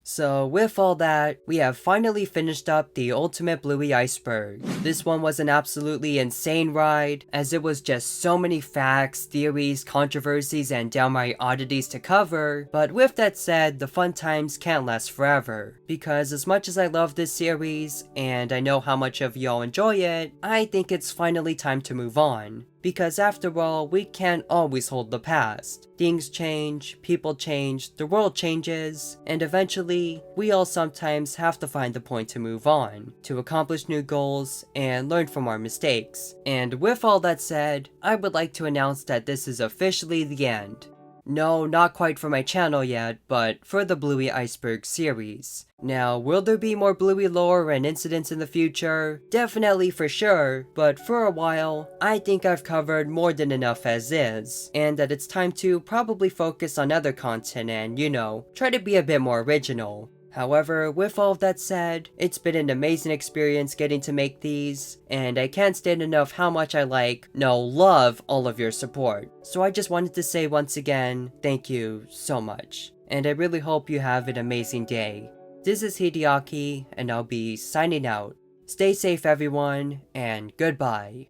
So with all that, we have finally finished up the ultimate Bluey Iceberg. This one was an absolutely insane ride, as it was just so many facts, theories, controversies, and downright oddities to cover, but with that said, the fun times can't last forever, because as much as I love this series, and I know how much of y'all enjoy it, I think it's finally time to move on. Because after all, we can't always hold the past. Things change, people change, the world changes, and eventually, we all sometimes have to find the point to move on, to accomplish new goals, and learn from our mistakes. And with all that said, I would like to announce that this is officially the end. No, not quite for my channel yet, but for the Bluey Iceberg series. Now, will there be more Bluey lore and incidents in the future? Definitely for sure, but for a while, I think I've covered more than enough as is, and that it's time to probably focus on other content and, you know, try to be a bit more original. However, with all of that said, it's been an amazing experience getting to make these, and I can't state enough how much I love all of your support. So I just wanted to say once again, thank you so much, and I really hope you have an amazing day. This is Hideaki, and I'll be signing out. Stay safe everyone, and goodbye.